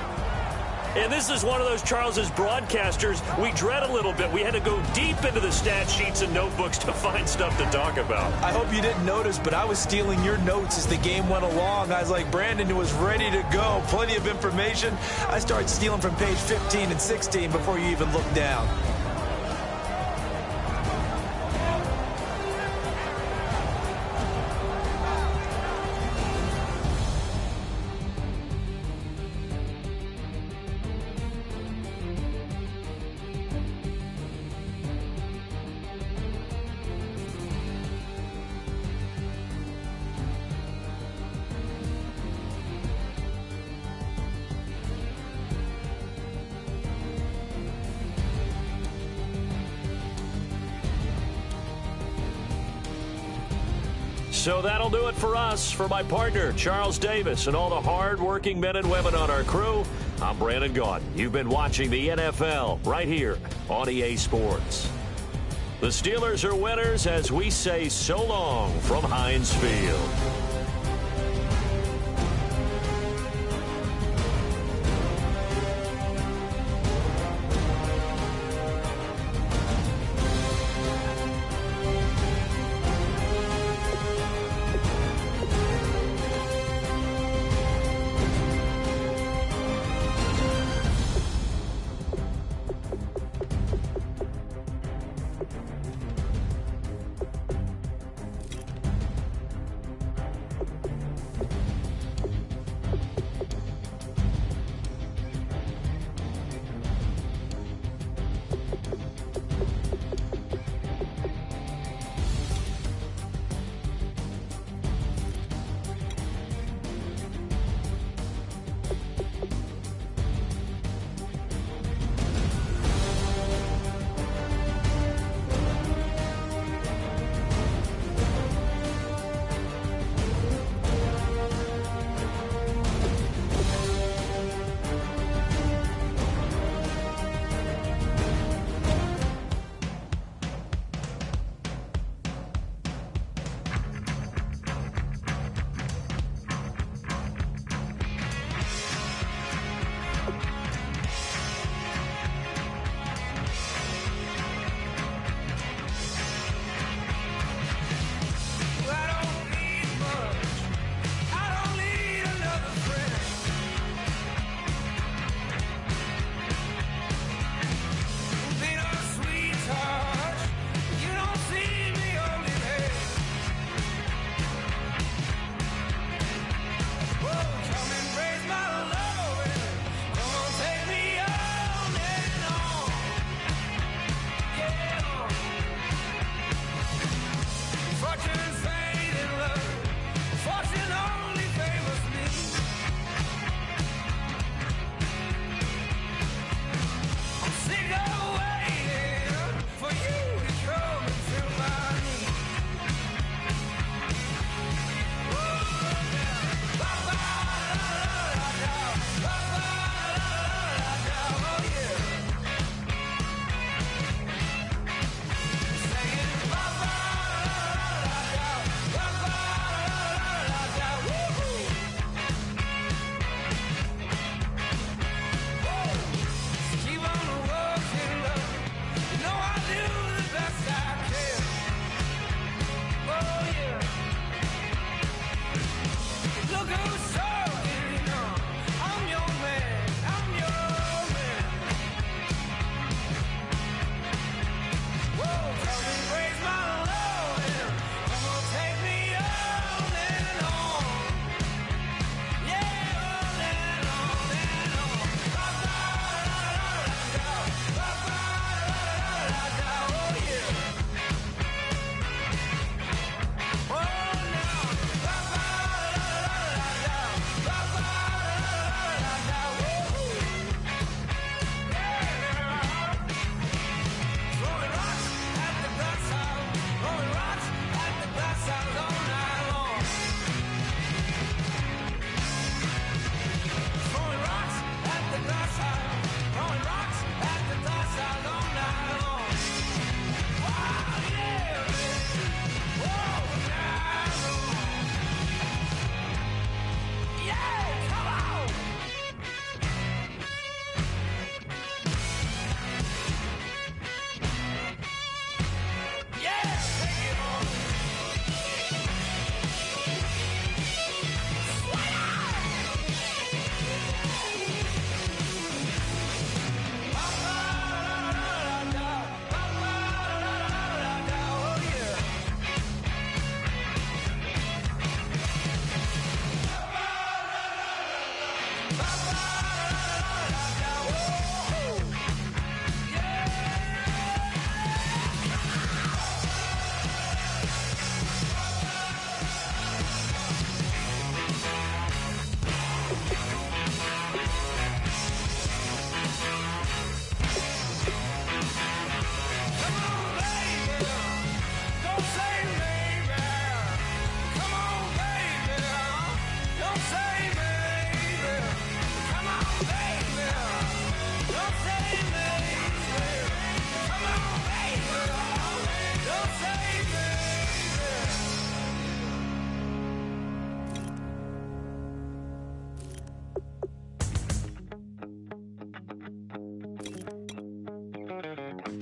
And this is one of those, Charles, as broadcasters, we dread a little bit. We had to go deep into the stat sheets and notebooks to find stuff to talk about. I hope you didn't notice, but I was stealing your notes as the game went along. I was like, Brandon was ready to go. Plenty of information. I started stealing from page 15 and 16 before you even looked down. So that'll do it for us. For my partner, Charles Davis, and all the hard-working men and women on our crew, I'm Brandon Gaudin. You've been watching the NFL right here on EA Sports. The Steelers are winners as we say so long from Heinz Field.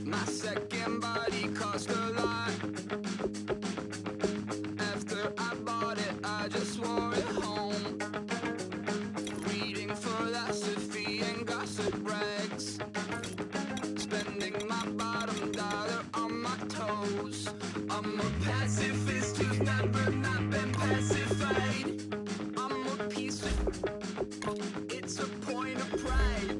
My second body cost a lot. After I bought it, I just wore it home. Reading philosophy and gossip rags. Spending my bottom dollar on my toes. I'm a pacifist who's never not been pacified. I'm a piece of... It's a point of pride.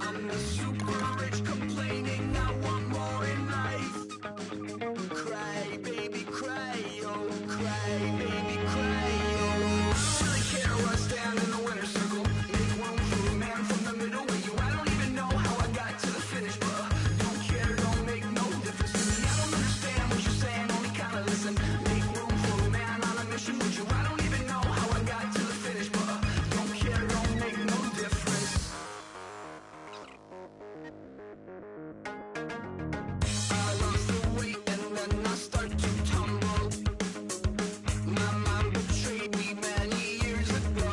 I'm the super rich complaining I want more in life. Cry, baby, cry, oh, cry, baby, cry, oh. Really care where I stand in the winner's circle. Make room for a man from the middle with you. I don't even know how I got to the finish, but don't care, don't make no difference to me. I don't understand what you're saying, only kinda listen. Make room for a man on a mission with you. I don't even know how I got to the finish, but don't care, don't make no difference. I lost the weight and then I start to tumble. My mom betrayed me many years ago.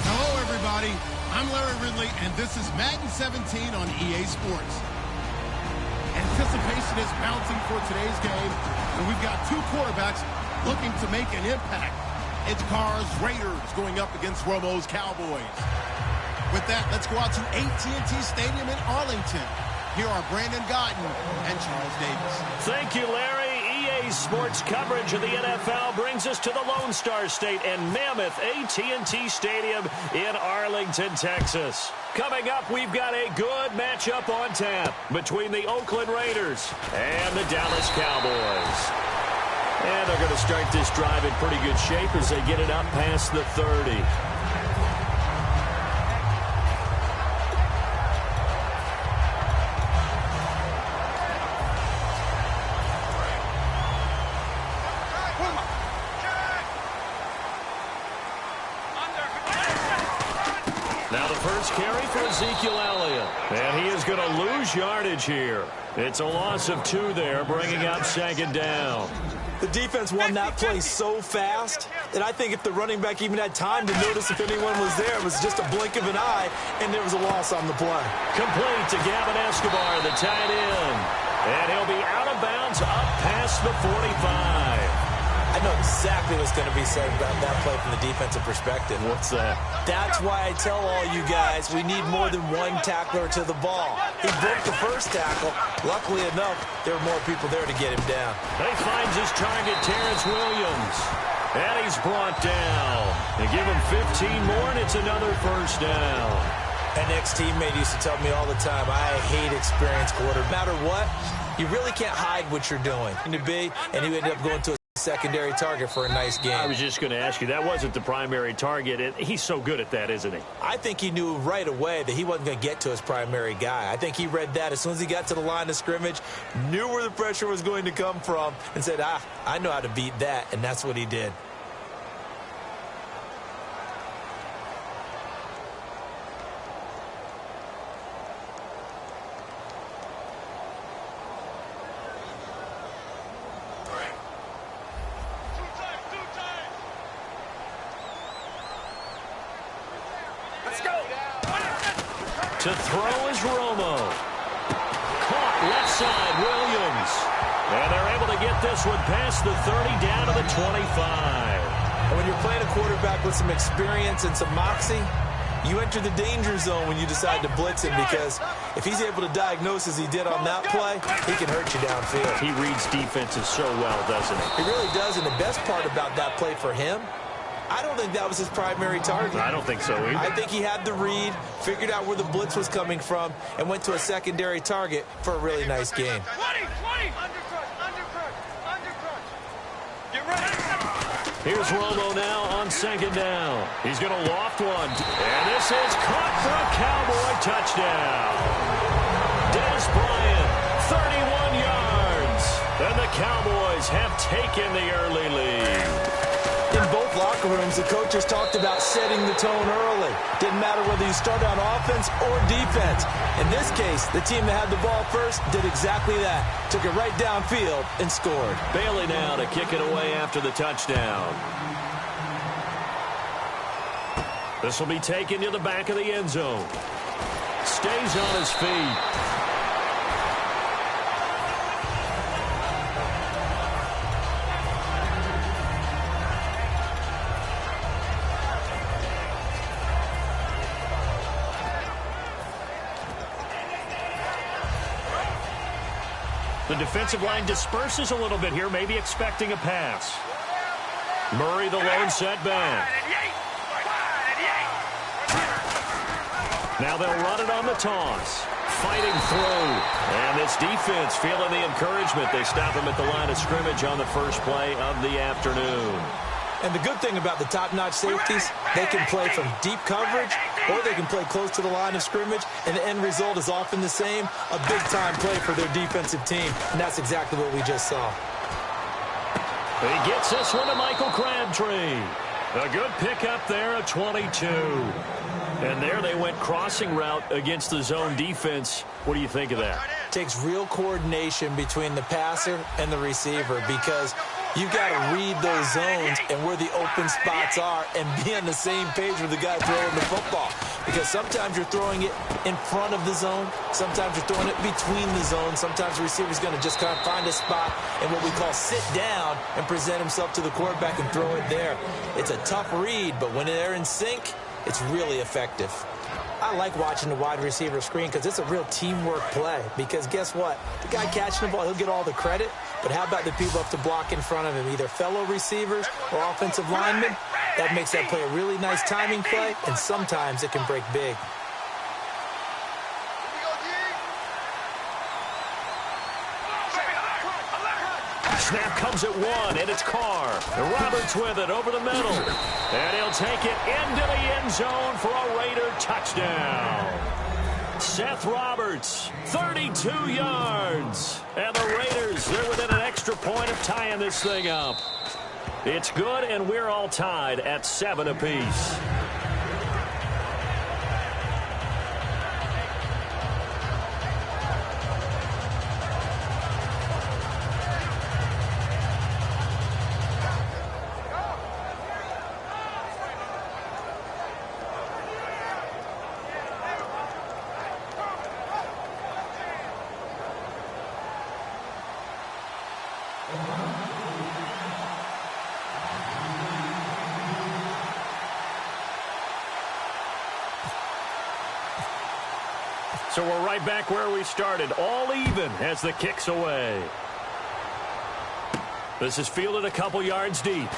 Hello, everybody. I'm Larry Ridley, and this is Madden 17 on EA Sports. Anticipation is mounting for today's game, and we've got two quarterbacks looking to make an impact. It's Carr's Raiders going up against Romo's Cowboys. With that, let's go out to AT&T Stadium in Arlington. Here are Brandon Guyton and Charles Davis. Thank you, Larry. EA Sports coverage of the NFL brings us to the Lone Star State and mammoth AT&T Stadium in Arlington, Texas. Coming up, we've got a good matchup on tap between the Oakland Raiders and the Dallas Cowboys. And they're going to start this drive in pretty good shape as they get it up past the 30. Now the first carry for Ezekiel Elliott. And he is going to lose yardage here. It's a loss of 2 there, bringing up second down. The defense won that play so fast that I think if the running back even had time to notice if anyone was there, it was just a blink of an eye, and there was a loss on the play. Complete to Gavin Escobar, the tight end. And he'll be out of bounds up past the 45. I know exactly what's going to be said about that play from the defensive perspective. What's that? That's why I tell all you guys we need more than one tackler to the ball. He broke the first tackle. Luckily enough, there were more people there to get him down. They finds his target, Terrence Williams. And he's brought down. They give him 15 more, and it's another first down. An ex-teammate used to tell me all the time, I hate experienced quarterback. No matter what, you really can't hide what you're doing. And he ended up going to a secondary target for a nice game. I was just going to ask you, that wasn't the primary target, and he's so good at that, isn't he? I think he knew right away that he wasn't going to get to his primary guy. I think he read that as soon as he got to the line of scrimmage, knew where the pressure was going to come from, and said, I know how to beat that, and that's what he did. To throw is Romo. Caught left side, Williams. And they're able to get this one past the 30 down to the 25. And when you're playing a quarterback with some experience and some moxie, you enter the danger zone when you decide to blitz him, because if he's able to diagnose as he did on that play, he can hurt you downfield. He reads defenses so well, doesn't he? He really does, and the best part about that play for him, I don't think that was his primary target. I don't think so either. I think he had the read, figured out where the blitz was coming from, and went to a secondary target for a really nice gain. 20. Undercrush. Get ready. Here's Romo now on second down. He's going to loft one. And this is caught for a Cowboy touchdown. Dennis Bryant, 31 yards. And the Cowboys have taken the early lead. In both locker rooms, the coaches talked about setting the tone early. Didn't matter whether you start on offense or defense. In this case, the team that had the ball first did exactly that. Took it right downfield and scored. Bailey now to kick it away after the touchdown. This will be taken to the back of the end zone. Stays on his feet. The defensive line disperses a little bit here, maybe expecting a pass. Murray, the lone setback. Now they'll run it on the toss. Fighting through. And this defense feeling the encouragement. They stop him at the line of scrimmage on the first play of the afternoon. And the good thing about the top-notch safeties, they can play from deep coverage or they can play close to the line of scrimmage, and the end result is often the same, a big-time play for their defensive team, and that's exactly what we just saw. He gets this one to Michael Crabtree. A good pickup there, a 22. And there they went crossing route against the zone defense. What do you think of that? Takes real coordination between the passer and the receiver, because you've got to read those zones and where the open spots are and be on the same page with the guy throwing the football. Because sometimes you're throwing it in front of the zone. Sometimes you're throwing it between the zones. Sometimes the receiver's going to just kind of find a spot and what we call sit down and present himself to the quarterback and throw it there. It's a tough read, but when they're in sync, it's really effective. I like watching the wide receiver screen because it's a real teamwork play. Because guess what? The guy catching the ball, he'll get all the credit. But how about the people up to block in front of him, either fellow receivers or offensive linemen? That makes that play a really nice timing play, and sometimes it can break big. Snap comes at one, and it's Carr. And Roberts with it over the middle. And he'll take it into the end zone for a Raider touchdown. Seth Roberts, 32 yards. And the Raiders, they're within an extra point of tying this thing up. It's good, and we're all tied at 7 apiece. So we're right back where we started, all even as the kick's away. This is fielded a couple yards deep.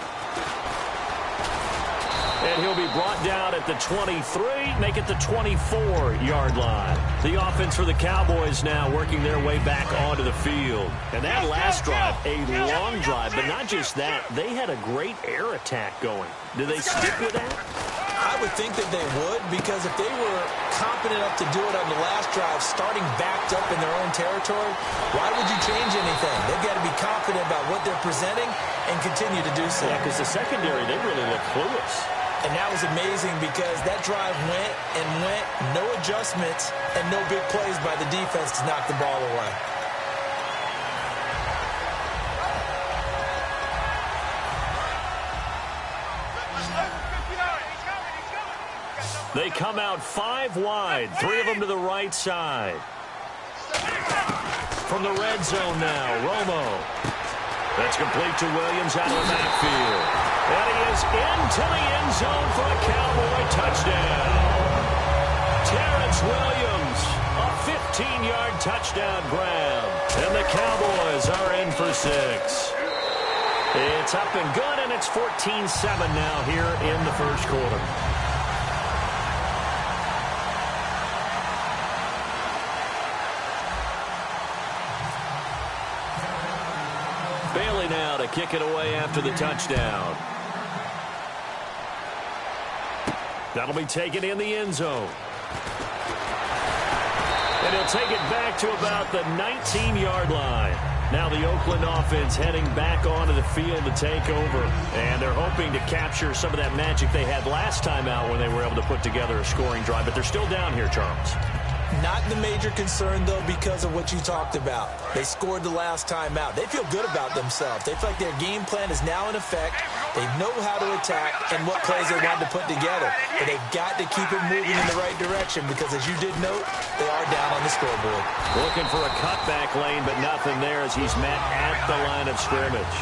And he'll be brought down at the 23, make it the 24-yard line. The offense for the Cowboys now working their way back onto the field. And that last drive, a long drive, but not just that, they had a great air attack going. Do they stick with that? I would think that they would, because if they were confident enough to do it on the last drive, starting backed up in their own territory, why would you change anything? They've got to be confident about what they're presenting and continue to do so. Yeah, because the secondary, they really look clueless. And that was amazing because that drive went and went, no adjustments, and no big plays by the defense to knock the ball away. They come out 5 wide, 3 of them to the right side. From the red zone now, Romo. That's complete to Williams out of the backfield. And he is into the end zone for a Cowboy touchdown. Terrence Williams, a 15-yard touchdown grab. And the Cowboys are in for 6. It's up and good, and it's 14-7 now here in the first quarter. Bailey now to kick it away after the touchdown. That'll be taken in the end zone. And he'll take it back to about the 19-yard line. Now the Oakland offense heading back onto the field to take over. And they're hoping to capture some of that magic they had last time out when they were able to put together a scoring drive. But they're still down here, Charles. Not the major concern, though, because of what you talked about. They scored the last time out. They feel good about themselves. They feel like their game plan is now in effect. They know how to attack and what plays they want to put together. But they've got to keep it moving in the right direction because, as you did note, they are down on the scoreboard. Looking for a cutback lane, but nothing there as he's met at the line of scrimmage.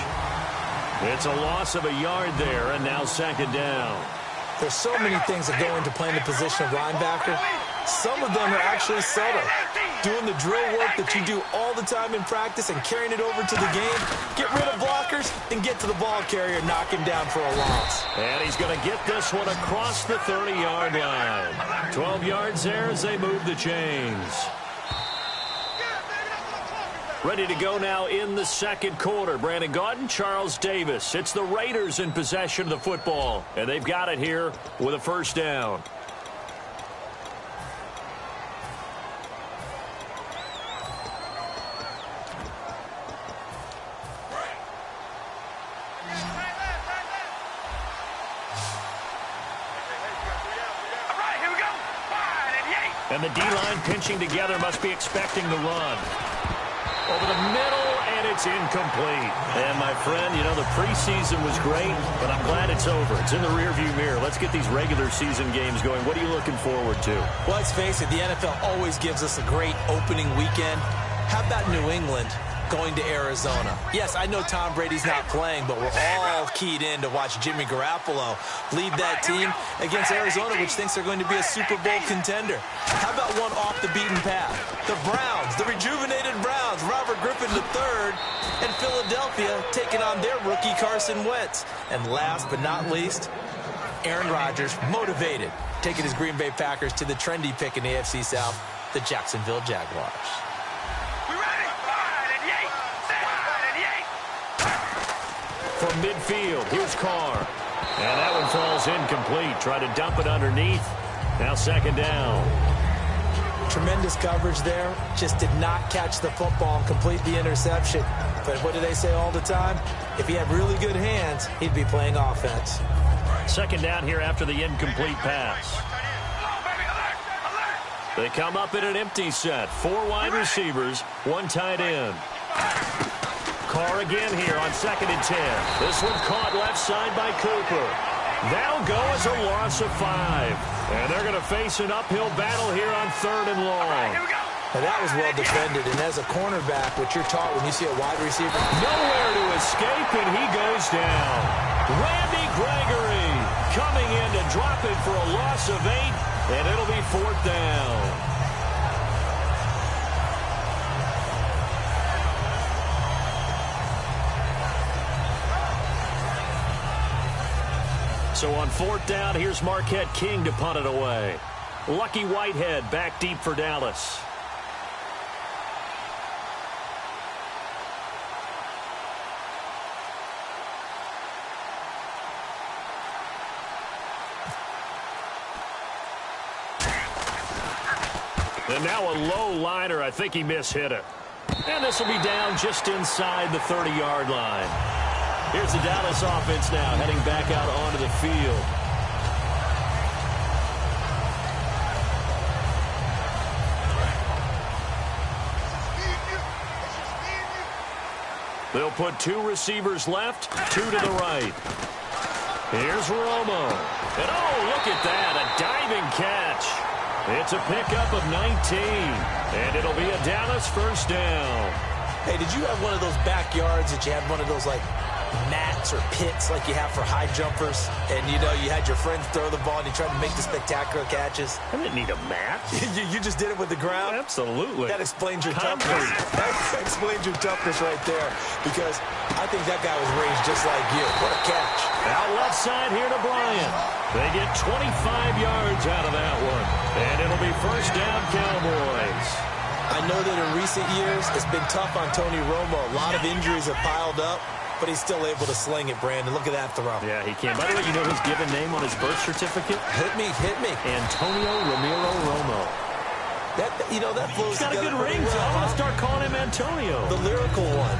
It's a loss of a yard there, and now second down. There's so many things that go into playing the position of linebacker. Some of them are actually subtle. Doing the drill work that you do all the time in practice and carrying it over to the game. Get rid of blockers and get to the ball carrier and knock him down for a loss. And he's going to get this one across the 30-yard line. 12 yards there as they move the chains. Ready to go now in the second quarter. Brandon Gaudin, Charles Davis. It's the Raiders in possession of the football. And they've got it here with a first down. And the D-line pinching together must be expecting the run. Over the middle, and it's incomplete. And, my friend, you know, the preseason was great, but I'm glad it's over. It's in the rearview mirror. Let's get these regular season games going. What are you looking forward to? Well, let's face it, the NFL always gives us a great opening weekend. How about New England going to Arizona? Yes, I know Tom Brady's not playing, but we're all keyed in to watch Jimmy Garoppolo lead that team against Arizona, which thinks they're going to be a Super Bowl contender. How about one off the beaten path? The Browns, the rejuvenated Browns, Robert Griffin III, and Philadelphia taking on their rookie Carson Wentz. And last but not least, Aaron Rodgers, motivated, taking his Green Bay Packers to the trendy pick in the AFC South, the Jacksonville Jaguars. From midfield, here's Carr. And that one falls incomplete. Try to dump it underneath. Now second down. Tremendous coverage there. Just did not catch the football and complete the interception. But what do they say all the time? If he had really good hands, he'd be playing offense. Second down here after the incomplete pass. They come up in an empty set. 4 wide receivers, 1 tight end. Carr again here on 2nd and 10. This one caught left side by Cooper. That'll go as a loss of 5. And they're going to face an uphill battle here on 3rd and long. Now that was well defended, and as a cornerback, what you're taught when you see a wide receiver, nowhere to escape, and he goes down. Randy Gregory coming in to drop it for a loss of 8, and it'll be 4th down. So on 4th down, here's Marquette King to punt it away. Lucky Whitehead back deep for Dallas. And now a low liner. I think he mishit it. And this will be down just inside the 30-yard line. Here's the Dallas offense now heading back out onto the field. They'll put 2 receivers left, 2 to the right. Here's Romo. And oh, look at that, a diving catch. It's a pickup of 19, and it'll be a Dallas first down. Hey, did you have one of those backyards that you had one of those, like, mats or pits like you have for high jumpers? And, you know, you had your friends throw the ball and you tried to make the spectacular catches? I didn't need a mat. You just did it with the ground? Absolutely. That explains your toughness. That explains your toughness right there, because I think that guy was raised just like you. What a catch. Out left side here to Bryant. They get 25 yards out of that one. And it'll be first down, Cowboys. I know that in recent years, it's been tough on Tony Romo. A lot of injuries have piled up, but he's still able to sling it, Brandon. Look at that throw. Yeah, he can. By the way, you know his given name on his birth certificate? Hit me. Antonio Ramiro Romo. That flows He's got a good ring, so I'm going to start calling him Antonio. The lyrical one.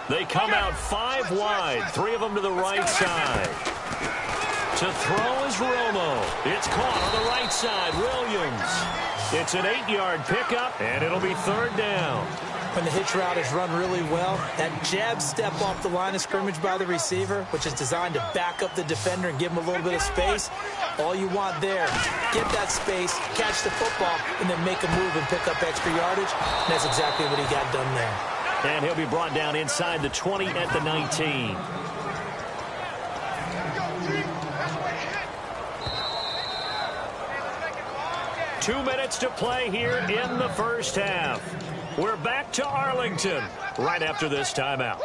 They come out 5 wide, 3 of them to the right side. To throw is Romo. It's caught on the right side, Williams. It's an 8-yard pickup, and it'll be third down. When the hitch route is run really well, that jab step off the line of scrimmage by the receiver, which is designed to back up the defender and give him a little bit of space, all you want there, get that space, catch the football, and then make a move and pick up extra yardage. And that's exactly what he got done there. And he'll be brought down inside the 20 at the 19. Two minutes to play here in the first half. We're back to Arlington right after this timeout.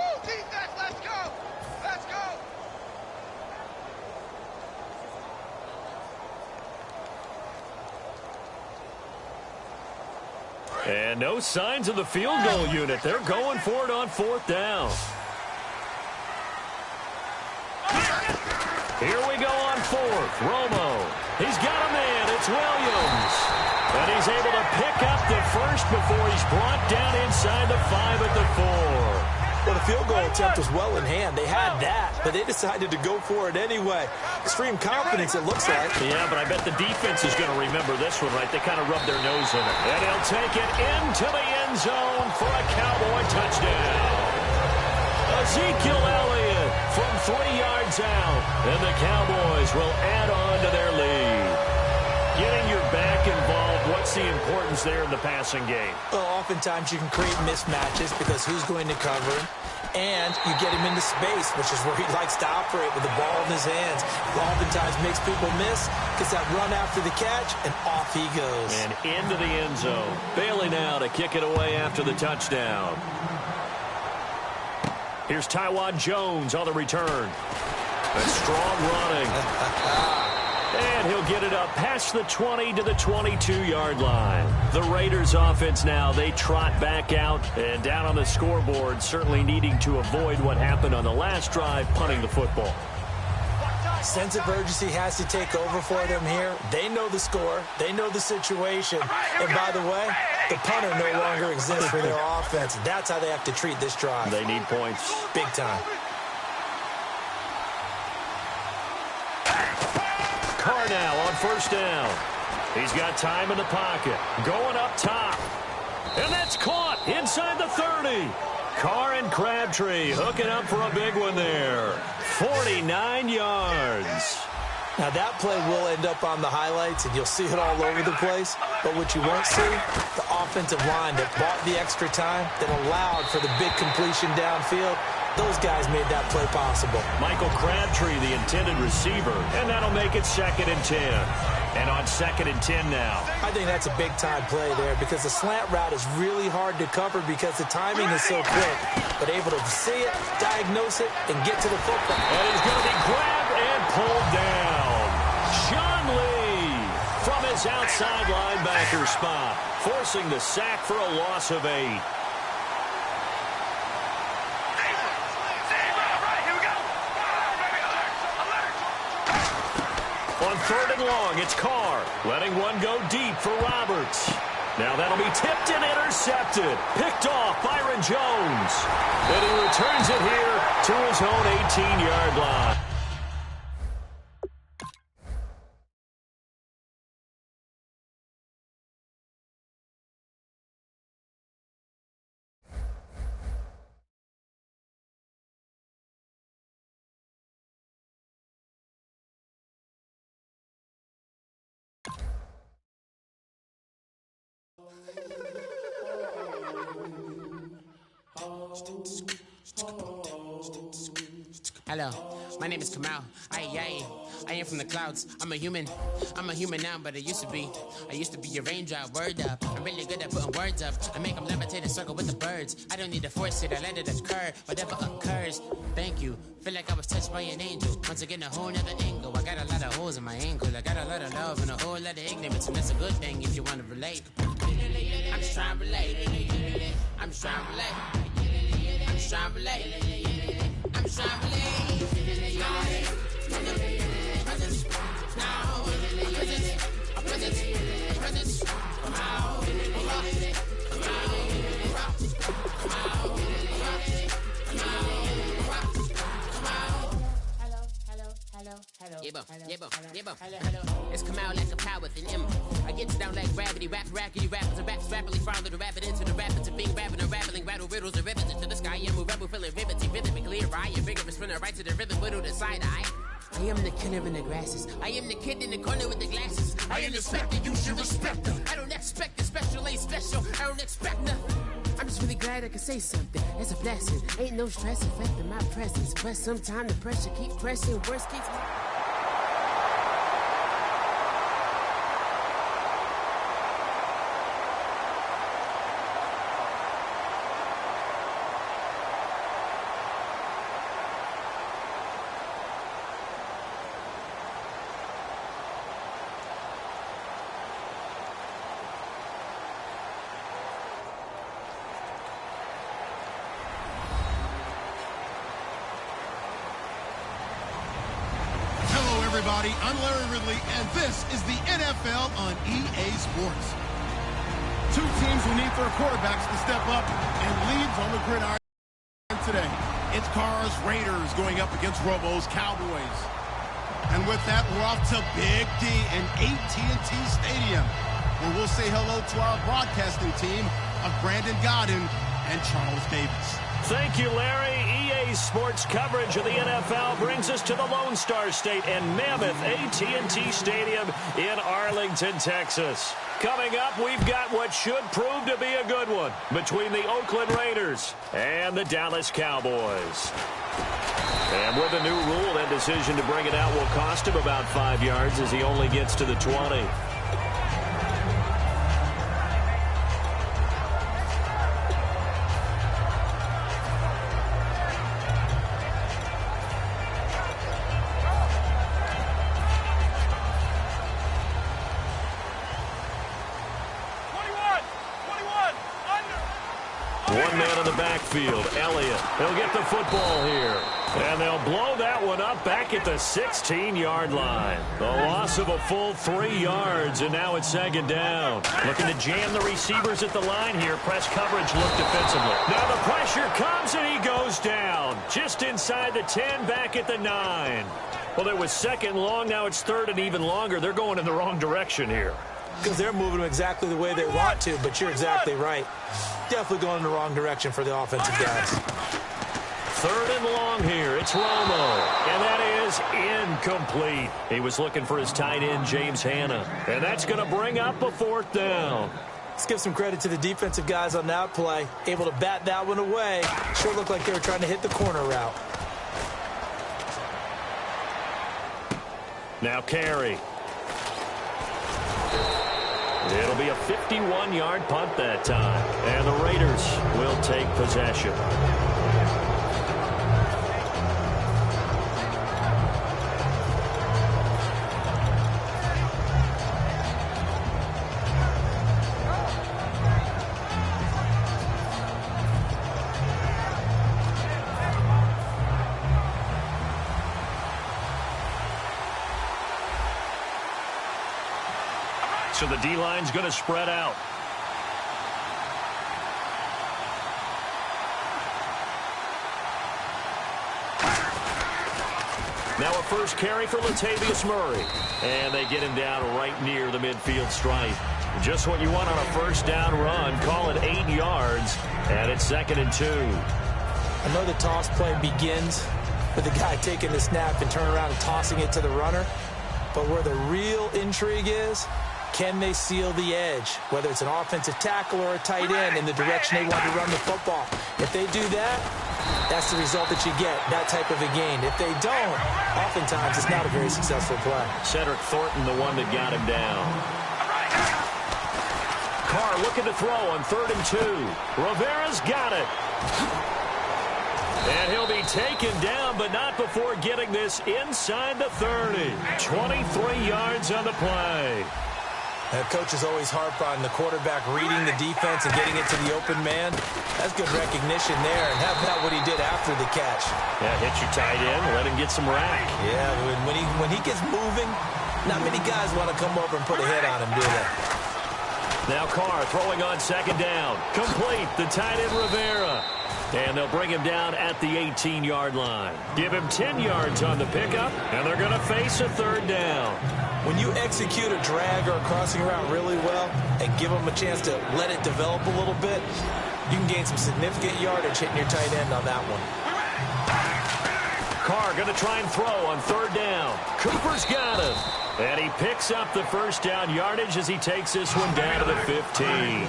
And no signs of the field goal unit. They're going for it on fourth down. Here we go on fourth. Romo. He's got a man. It's Williams. And he's able to pick up the first before he's brought down inside the 5 at the 4. Well, the field goal attempt was well in hand. They had that, but they decided to go for it anyway. Extreme confidence, it looks like. Yeah, but I bet the defense is going to remember this one, right? They kind of rubbed their nose in it. And he'll take it into the end zone for a Cowboy touchdown. Ezekiel Elliott from 3 yards out. And the Cowboys will add on to their lead. Getting your back involved, what's the importance there in the passing game? Well, oftentimes you can create mismatches because who's going to cover him? And you get him into space, which is where he likes to operate with the ball in his hands. Oftentimes makes people miss, gets that run after the catch, and off he goes. And into the end zone. Bailey now to kick it away after the touchdown. Here's Taiwan Jones on the return. That's strong running. And he'll get it up past the 20 to the 22-yard line. The Raiders offense now, they trot back out and down on the scoreboard, certainly needing to avoid what happened on the last drive, punting the football. Sense of urgency has to take over for them here. They know the score. They know the situation. And by the way, the punter no longer exists for their offense. That's how they have to treat this drive. They need points. Big time. Carr now on first down. He's got time in the pocket. Going up top. And that's caught inside the 30. Carr and Crabtree hooking up for a big one there. 49 yards. Now that play will end up on the highlights, and you'll see it all over the place. But what you won't see, the offensive line that bought the extra time, that allowed for the big completion downfield, those guys made that play possible. Michael Crabtree, the intended receiver, and that'll make it 2nd and 10. And on 2nd and 10 now. I think that's a big-time play there because the slant route is really hard to cover because the timing is so quick. But able to see it, diagnose it, and get to the football. And he's going to be grabbed and pulled down. John Lee from his outside linebacker spot, forcing the sack for a loss of 8. On 3rd and long, it's Carr, letting one go deep for Roberts. Now that'll be tipped and intercepted. Picked off Byron Jones. And he returns it here to his own 18-yard line. Hello, my name is Kamal. I am from the clouds. I'm a human now, but I used to be a raindrop. Word up, I'm really good at putting words up. I make them levitate and circle with the birds. I don't need to force it, I let it occur. Whatever occurs, thank you. Feel like I was touched by an angel. Once again, a whole nother angle. I got a lot of holes in my ankle. I got a lot of love and a whole lot of ignorance, and that's a good thing if you want to relate. I'm just trying to relate. I'm just trying to relate. I'm just trying to relate. I'm just trying to relate. It's come out like a power with an M. I get down like gravity, rap rackety rappers and raps rapidly follow the rapid into the rapids of being rapping and rattling, rattle riddles and rivets into the sky. I'm a rebel feeling riveting, rhythm and clear eye. A vigorous spinner right to the rhythm, whittle the side eye. I am the killer in the grasses. I am the kid in the corner with the glasses. I am the specter, you should respect her. I don't expect a special, ain't special. I don't expect nothing. I'm just really glad I can say something. It's a blessing. Ain't no stress affecting my presence. But sometimes the pressure keep pressing. Worst case. Everybody, I'm Larry Ridley, and this is the NFL on EA Sports. Two teams who need their quarterbacks to step up and lead on the gridiron today. It's Carr's Raiders going up against Romo's Cowboys. And with that, we're off to Big D in AT&T Stadium, where we'll say hello to our broadcasting team of Brandon Godden and Charles Davis. Thank you, Larry. EA Sports coverage of the NFL brings us to the Lone Star State and mammoth AT&T Stadium in Arlington, Texas. Coming up, we've got what should prove to be a good one between the Oakland Raiders and the Dallas Cowboys. And with a new rule, that decision to bring it out will cost him about 5 yards as he only gets to the 20. One man in the backfield, Elliott. He'll get the football here. And they'll blow that one up back at the 16-yard line. The loss of a full 3 yards, and now it's second down. Looking to jam the receivers at the line here. Press coverage look defensively. Now the pressure comes, and he goes down. Just inside the 10, back at the 9. Well, it was second long. Now it's third and even longer. They're going in the wrong direction here. Because they're moving exactly the way they want to, but you're exactly right. Definitely going in the wrong direction for the offensive guys. Third and long here. It's Romo. And that is incomplete. He was looking for his tight end, James Hanna. And that's going to bring up a fourth down. Let's give some credit to the defensive guys on that play. Able to bat that one away. Sure looked like they were trying to hit the corner route. Now Carey. It'll be a 51-yard punt that time. And the Raiders will take possession. So the D-line's going to spread out. Now a first carry for Latavius Murray. And they get him down right near the midfield stripe. Just what you want on a first down run. Call it 8 yards. And it's 2nd and 2. I know the toss play begins with the guy taking the snap and turning around and tossing it to the runner. But where the real intrigue is, can they seal the edge, whether it's an offensive tackle or a tight end, in the direction they want to run the football. If they do that, that's the result that you get, that type of a gain. If they don't, oftentimes it's not a very successful play. Cedric Thornton, the one that got him down. Carr looking to throw on 3rd and 2. Rivera's got it. And he'll be taken down, but not before getting this inside the 30. 23 yards on the play. Coaches always harp on the quarterback reading the defense and getting it to the open man. That's good recognition there. And how about what he did after the catch? Yeah, hit your tight end, let him get some rack. Yeah, when he gets moving, not many guys want to come over and put a hit on him, do they? Now Carr throwing on 2nd down. Complete, the tight end Rivera. And they'll bring him down at the 18-yard line. Give him 10 yards on the pickup, and they're going to face a 3rd down. When you execute a drag or a crossing route really well and give them a chance to let it develop a little bit, you can gain some significant yardage hitting your tight end on that one. Carr going to try and throw on 3rd down. Cooper's got him. And he picks up the 1st down yardage as he takes this one down to the 15.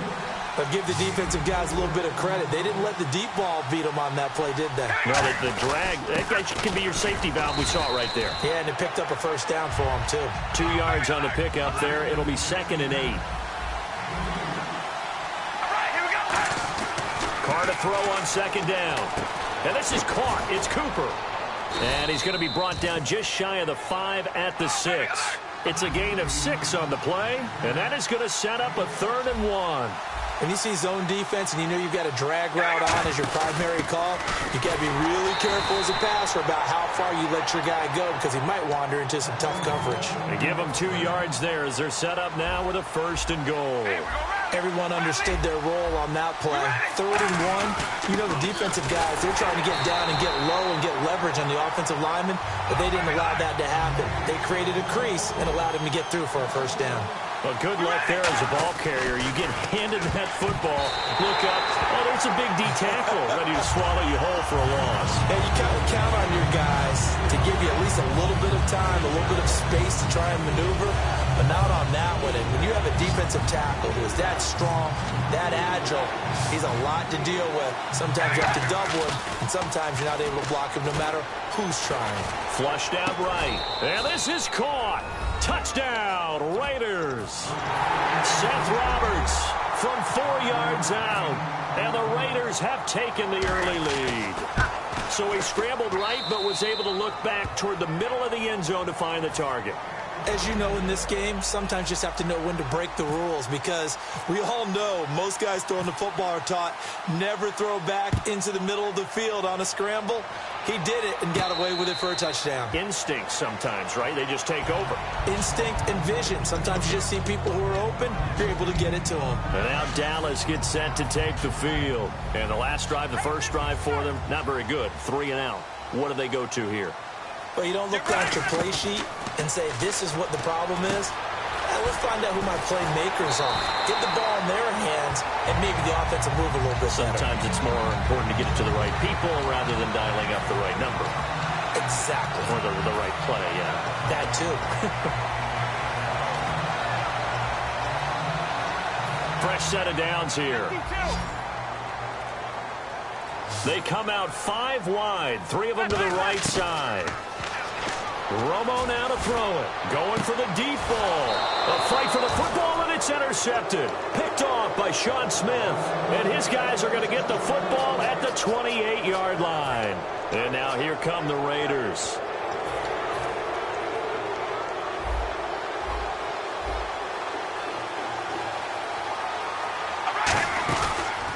But give the defensive guys a little bit of credit. They didn't let the deep ball beat them on that play, did they? No, the drag, that can be your safety valve. We saw it right there. Yeah, and it picked up a 1st down for them, too. 2 yards on the pickup there. It'll be 2nd and 8. All right, here we go. Carr to throw on 2nd down. And this is caught. It's Cooper. And he's going to be brought down just shy of the 5 at the 6. It's a gain of 6 on the play, and that is going to set up a 3rd and 1. When you see zone defense and you know you've got a drag route on as your primary call, you got to be really careful as a passer about how far you let your guy go because he might wander into some tough coverage. They give him 2 yards there as they're set up now with a 1st and goal. Everyone understood their role on that play. 3rd and 1, you know the defensive guys, they're trying to get down and get low and get leverage on the offensive lineman, but they didn't allow that to happen. They created a crease and allowed him to get through for a 1st down. Well, good luck there as a ball carrier. You get handed that football, look up, oh, there's a big D tackle ready to swallow you whole for a loss. Yeah, you kind of count on your guys to give you at least a little bit of time, a little bit of space to try and maneuver, but not on that one. And when you have a defensive tackle who is that strong, that agile, he's a lot to deal with. Sometimes you have to double him, and sometimes you're not able to block him no matter who's trying. Flushed out right. And this is caught. Touchdown, Raiders. Seth Roberts from 4 yards out. And the Raiders have taken the early lead. So he scrambled right, but was able to look back toward the middle of the end zone to find the target. As you know, in this game, sometimes you just have to know when to break the rules because we all know most guys throwing the football are taught never throw back into the middle of the field on a scramble. He did it and got away with it for a touchdown. Instinct sometimes, right? They just take over. Instinct and vision. Sometimes you just see people who are open, you're able to get it to them. And now Dallas gets set to take the field. And the last drive, the first drive for them, not very good. 3 and out. What do they go to here? Well, you don't look down at your play sheet and say, this is what the problem is. Let's find out who my playmakers are. Get the ball in their hands, and maybe the offense will move a little bit better. Sometimes it's more important to get it to the right people rather than dialing up the right number. Exactly. Or the right play, yeah. That, too. Fresh set of downs here. They come out 5 wide, 3 of them to the right side. Romo now to throw it. Going for the deep ball. A fight for the football, and it's intercepted. Picked off by Sean Smith. And his guys are going to get the football at the 28-yard line. And now here come the Raiders.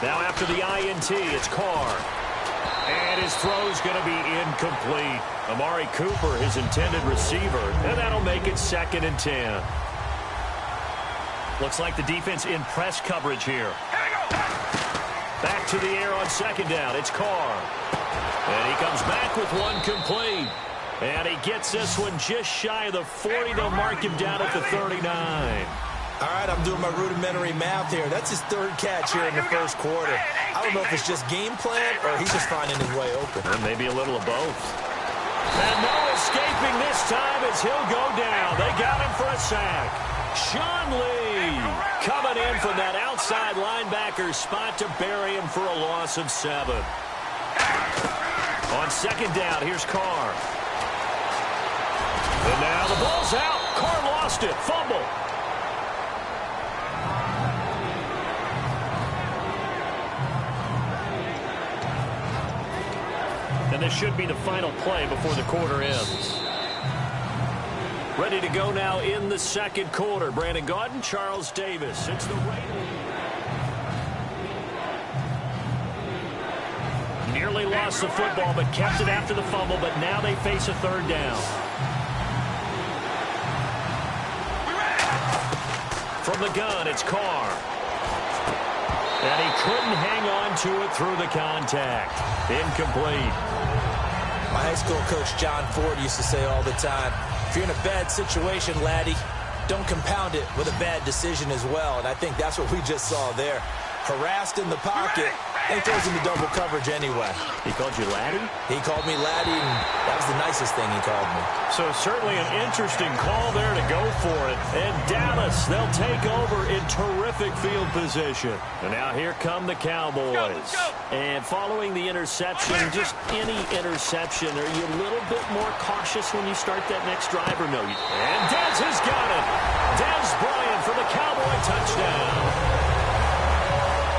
Now after the INT, it's Carr. And his throw's going to be incomplete. Amari Cooper, his intended receiver, and that'll make it 2nd and 10. Looks like the defense in press coverage here. Back to the air on 2nd down. It's Carr. And he comes back with one complete. And he gets this one just shy of the 40. They'll mark him down at the 39. All right, I'm doing my rudimentary math here. That's his 3rd catch here in the first quarter. I don't know if it's just game plan or he's just finding his way open. And maybe a little of both. And no escaping this time as he'll go down. They got him for a sack. Sean Lee coming in from that outside linebacker spot to bury him for a loss of 7. On second down, here's Carr. And now the ball's out. Carr lost it. Fumble. And this should be the final play before the quarter ends. Ready to go now in the second quarter. Brandon Gaudin, Charles Davis. It's the Raiders. Nearly lost the football, but kept it after the fumble, but now they face a third down. From the gun, it's Carr. And he couldn't hang on to it through the contact. Incomplete. My high school coach, John Ford, used to say all the time, if you're in a bad situation, laddie, don't compound it with a bad decision as well. And I think that's what we just saw there. Harassed in the pocket, and he throws into double coverage anyway. He called you laddie? He called me laddie, and that was the nicest thing he called me. So certainly an interesting call there to go for it. And Dallas, they'll take over in terrific field position. And now here come the Cowboys. Let's go. And following the interception, just any interception, are you a little bit more cautious when you start that next drive or no? And Dez has got it. Dez Bryant for the Cowboy touchdown.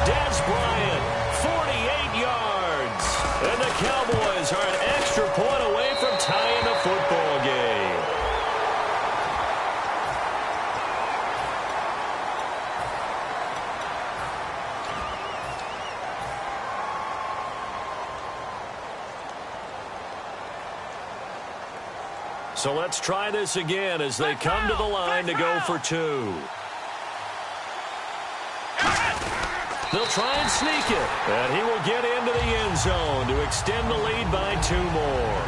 Dez Bryant, 48 yards. And the Cowboys are an extra point away from tying the football game. So let's try this again as they come to the line to go for 2. They'll try and sneak it. And he will get into the end zone to extend the lead by 2 more.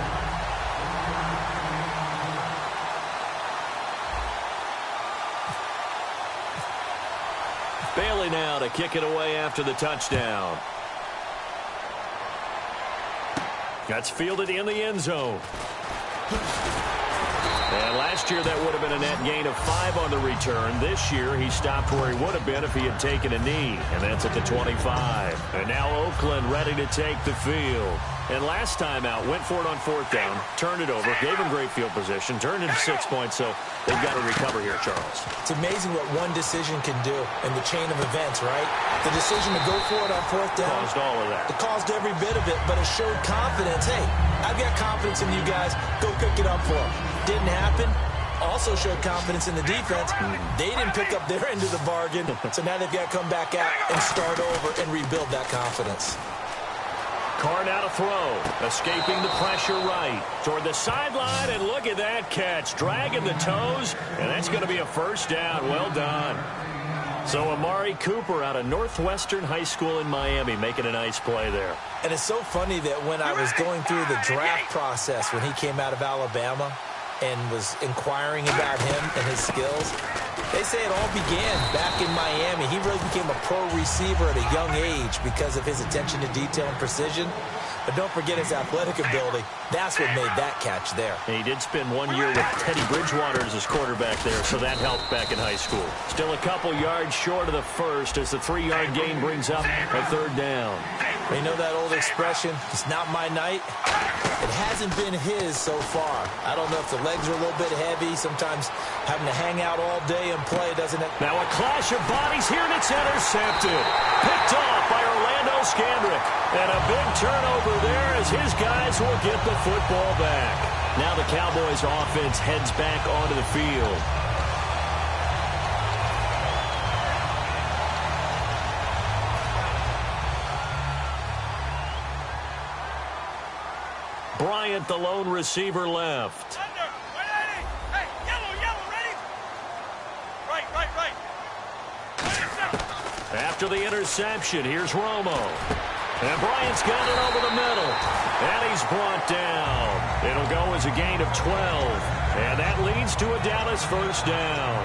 Bailey now to kick it away after the touchdown. That's fielded in the end zone. And last year, that would have been a net gain of 5 on the return. This year, he stopped where he would have been if he had taken a knee, and that's at the 25. And now Oakland ready to take the field. And last time out, went for it on 4th down, turned it over, gave him great field position, turned it to 6 points, so they've got to recover here, Charles. It's amazing what one decision can do in the chain of events, right? The decision to go for it on 4th down. Caused all of that. It caused every bit of it, but it showed confidence. Hey, I've got confidence in you guys. Go pick it up for them. Didn't happen. Also showed confidence in the defense. They didn't pick up their end of the bargain, so now they've got to come back out and start over and rebuild that confidence. Carr now to throw, escaping the pressure right toward the sideline, and look at that catch, dragging the toes, and that's going to be a first down. Well done. So Amari Cooper out of Northwestern High School in Miami making a nice play there. And it's so funny that when I was going through the draft process when he came out of Alabama and was inquiring about him and his skills, they say it all began back in Miami. He really became a pro receiver at a young age because of his attention to detail and precision. But don't forget his athletic ability. That's what made that catch there. He did spend 1 year with Teddy Bridgewater as his quarterback there, so that helped back in high school. Still a couple yards short of the first as the 3-yard gain brings up a 3rd down. You know that old expression, it's not my night? It hasn't been his so far. I don't know if the legs are a little bit heavy. Sometimes having to hang out all day and play doesn't it? Now a clash of bodies here, and it's intercepted. Picked off by Orlando Scandrick. And a big turnover there as his guys will get the football back. Now the Cowboys offense heads back onto the field. Bryant, the lone receiver, left. Under, 180. Hey, yellow, ready? Right. After the interception, here's Romo. And Bryant's got it over the middle. And he's brought down. It'll go as a gain of 12. And that leads to a Dallas first down.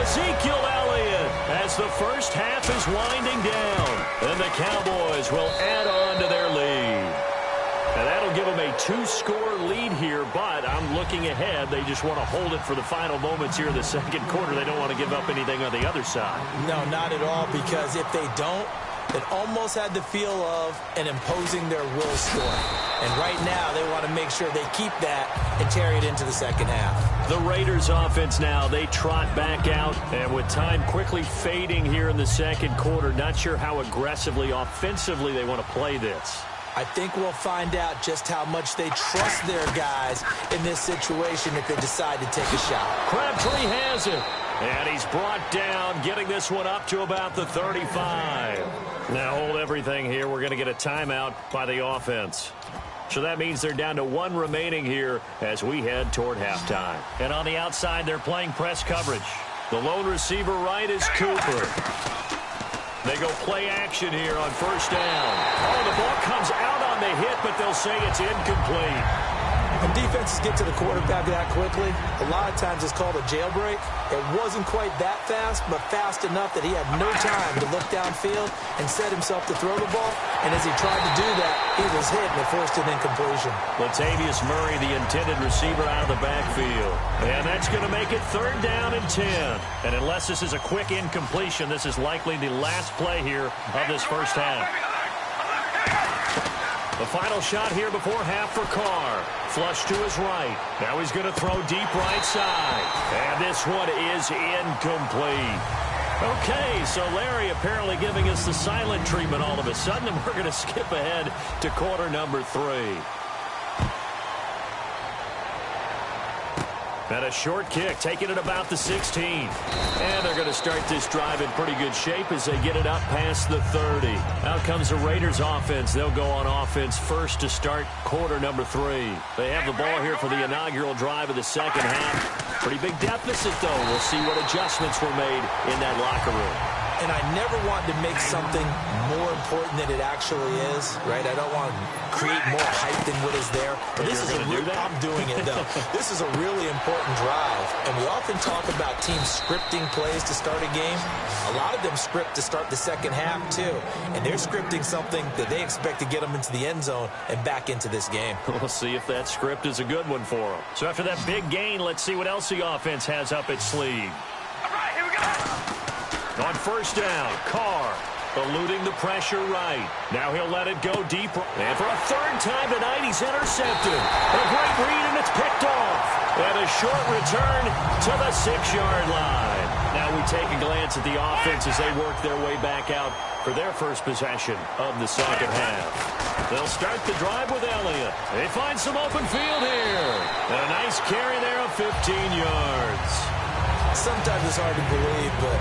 Ezekiel Elliott as the first half is winding down. And the Cowboys will add on to their lead. And that'll give them a 2-score lead here, but I'm looking ahead. They just want to hold it for the final moments here in the second quarter. They don't want to give up anything on the other side. No, not at all, because if they don't, it almost had the feel of an imposing their will score. And right now, they want to make sure they keep that and carry it into the second half. The Raiders offense now, they trot back out, and with time quickly fading here in the second quarter, not sure how aggressively, offensively they want to play this. I think we'll find out just how much they trust their guys in this situation if they decide to take a shot. Crabtree has it, and he's brought down, getting this one up to about the 35. Now hold everything here. We're going to get a timeout by the offense. So that means they're down to 1 remaining here as we head toward halftime. And on the outside, they're playing press coverage. The lone receiver right is Cooper. They go play action here on first down. Oh, the ball comes out on the hit, but they'll say it's incomplete. When defenses get to the quarterback that quickly, a lot of times it's called a jailbreak. It wasn't quite that fast, but fast enough that he had no time to look downfield and set himself to throw the ball. And as he tried to do that, he was hit and it forced an incompletion. Latavius Murray, the intended receiver, out of the backfield. And that's going to make it 3rd down and 10. And unless this is a quick incompletion, this is likely the last play here of this first half. The final shot here before half for Carr. Flush to his right. Now he's going to throw deep right side. And this one is incomplete. Okay, so Larry apparently giving us the silent treatment all of a sudden, and we're going to skip ahead to quarter number 3. And a short kick, taking it about the 16. And they're going to start this drive in pretty good shape as they get it up past the 30. Out comes the Raiders offense. They'll go on offense first to start quarter number 3. They have the ball here for the inaugural drive of the second half. Pretty big deficit, though. We'll see what adjustments were made in that locker room. And I never want to make something more important than it actually is, right? I don't want to create more hype than what is there. But this is I'm doing it, though. This is a really important drive. And we often talk about teams scripting plays to start a game. A lot of them script to start the second half, too. And they're scripting something that they expect to get them into the end zone and back into this game. We'll see if that script is a good one for them. So after that big gain, let's see what else the offense has up its sleeve. All right, here we go. On first down, Carr eluding the pressure right. Now he'll let it go deep. And for a 3rd time tonight, he's intercepted. A great read, and it's picked off. And a short return to the 6-yard line. Now we take a glance at the offense as they work their way back out for their first possession of the second half. They'll start the drive with Elliott. They find some open field here. And a nice carry there of 15 yards. Sometimes it's hard to believe, but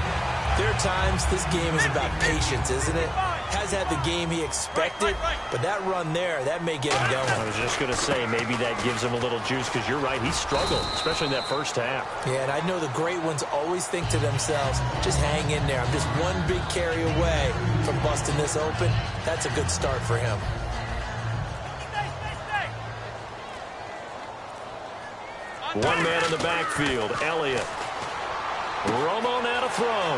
there are times this game is about patience, isn't it? Has had the game he expected, but that run there, that may get him going. I was just going to say, maybe that gives him a little juice, because you're right, he struggled, especially in that first half. Yeah, and I know the great ones always think to themselves, just hang in there. I'm just one big carry away from busting this open. That's a good start for him. One man in the backfield, Elliott. Romo now to throw.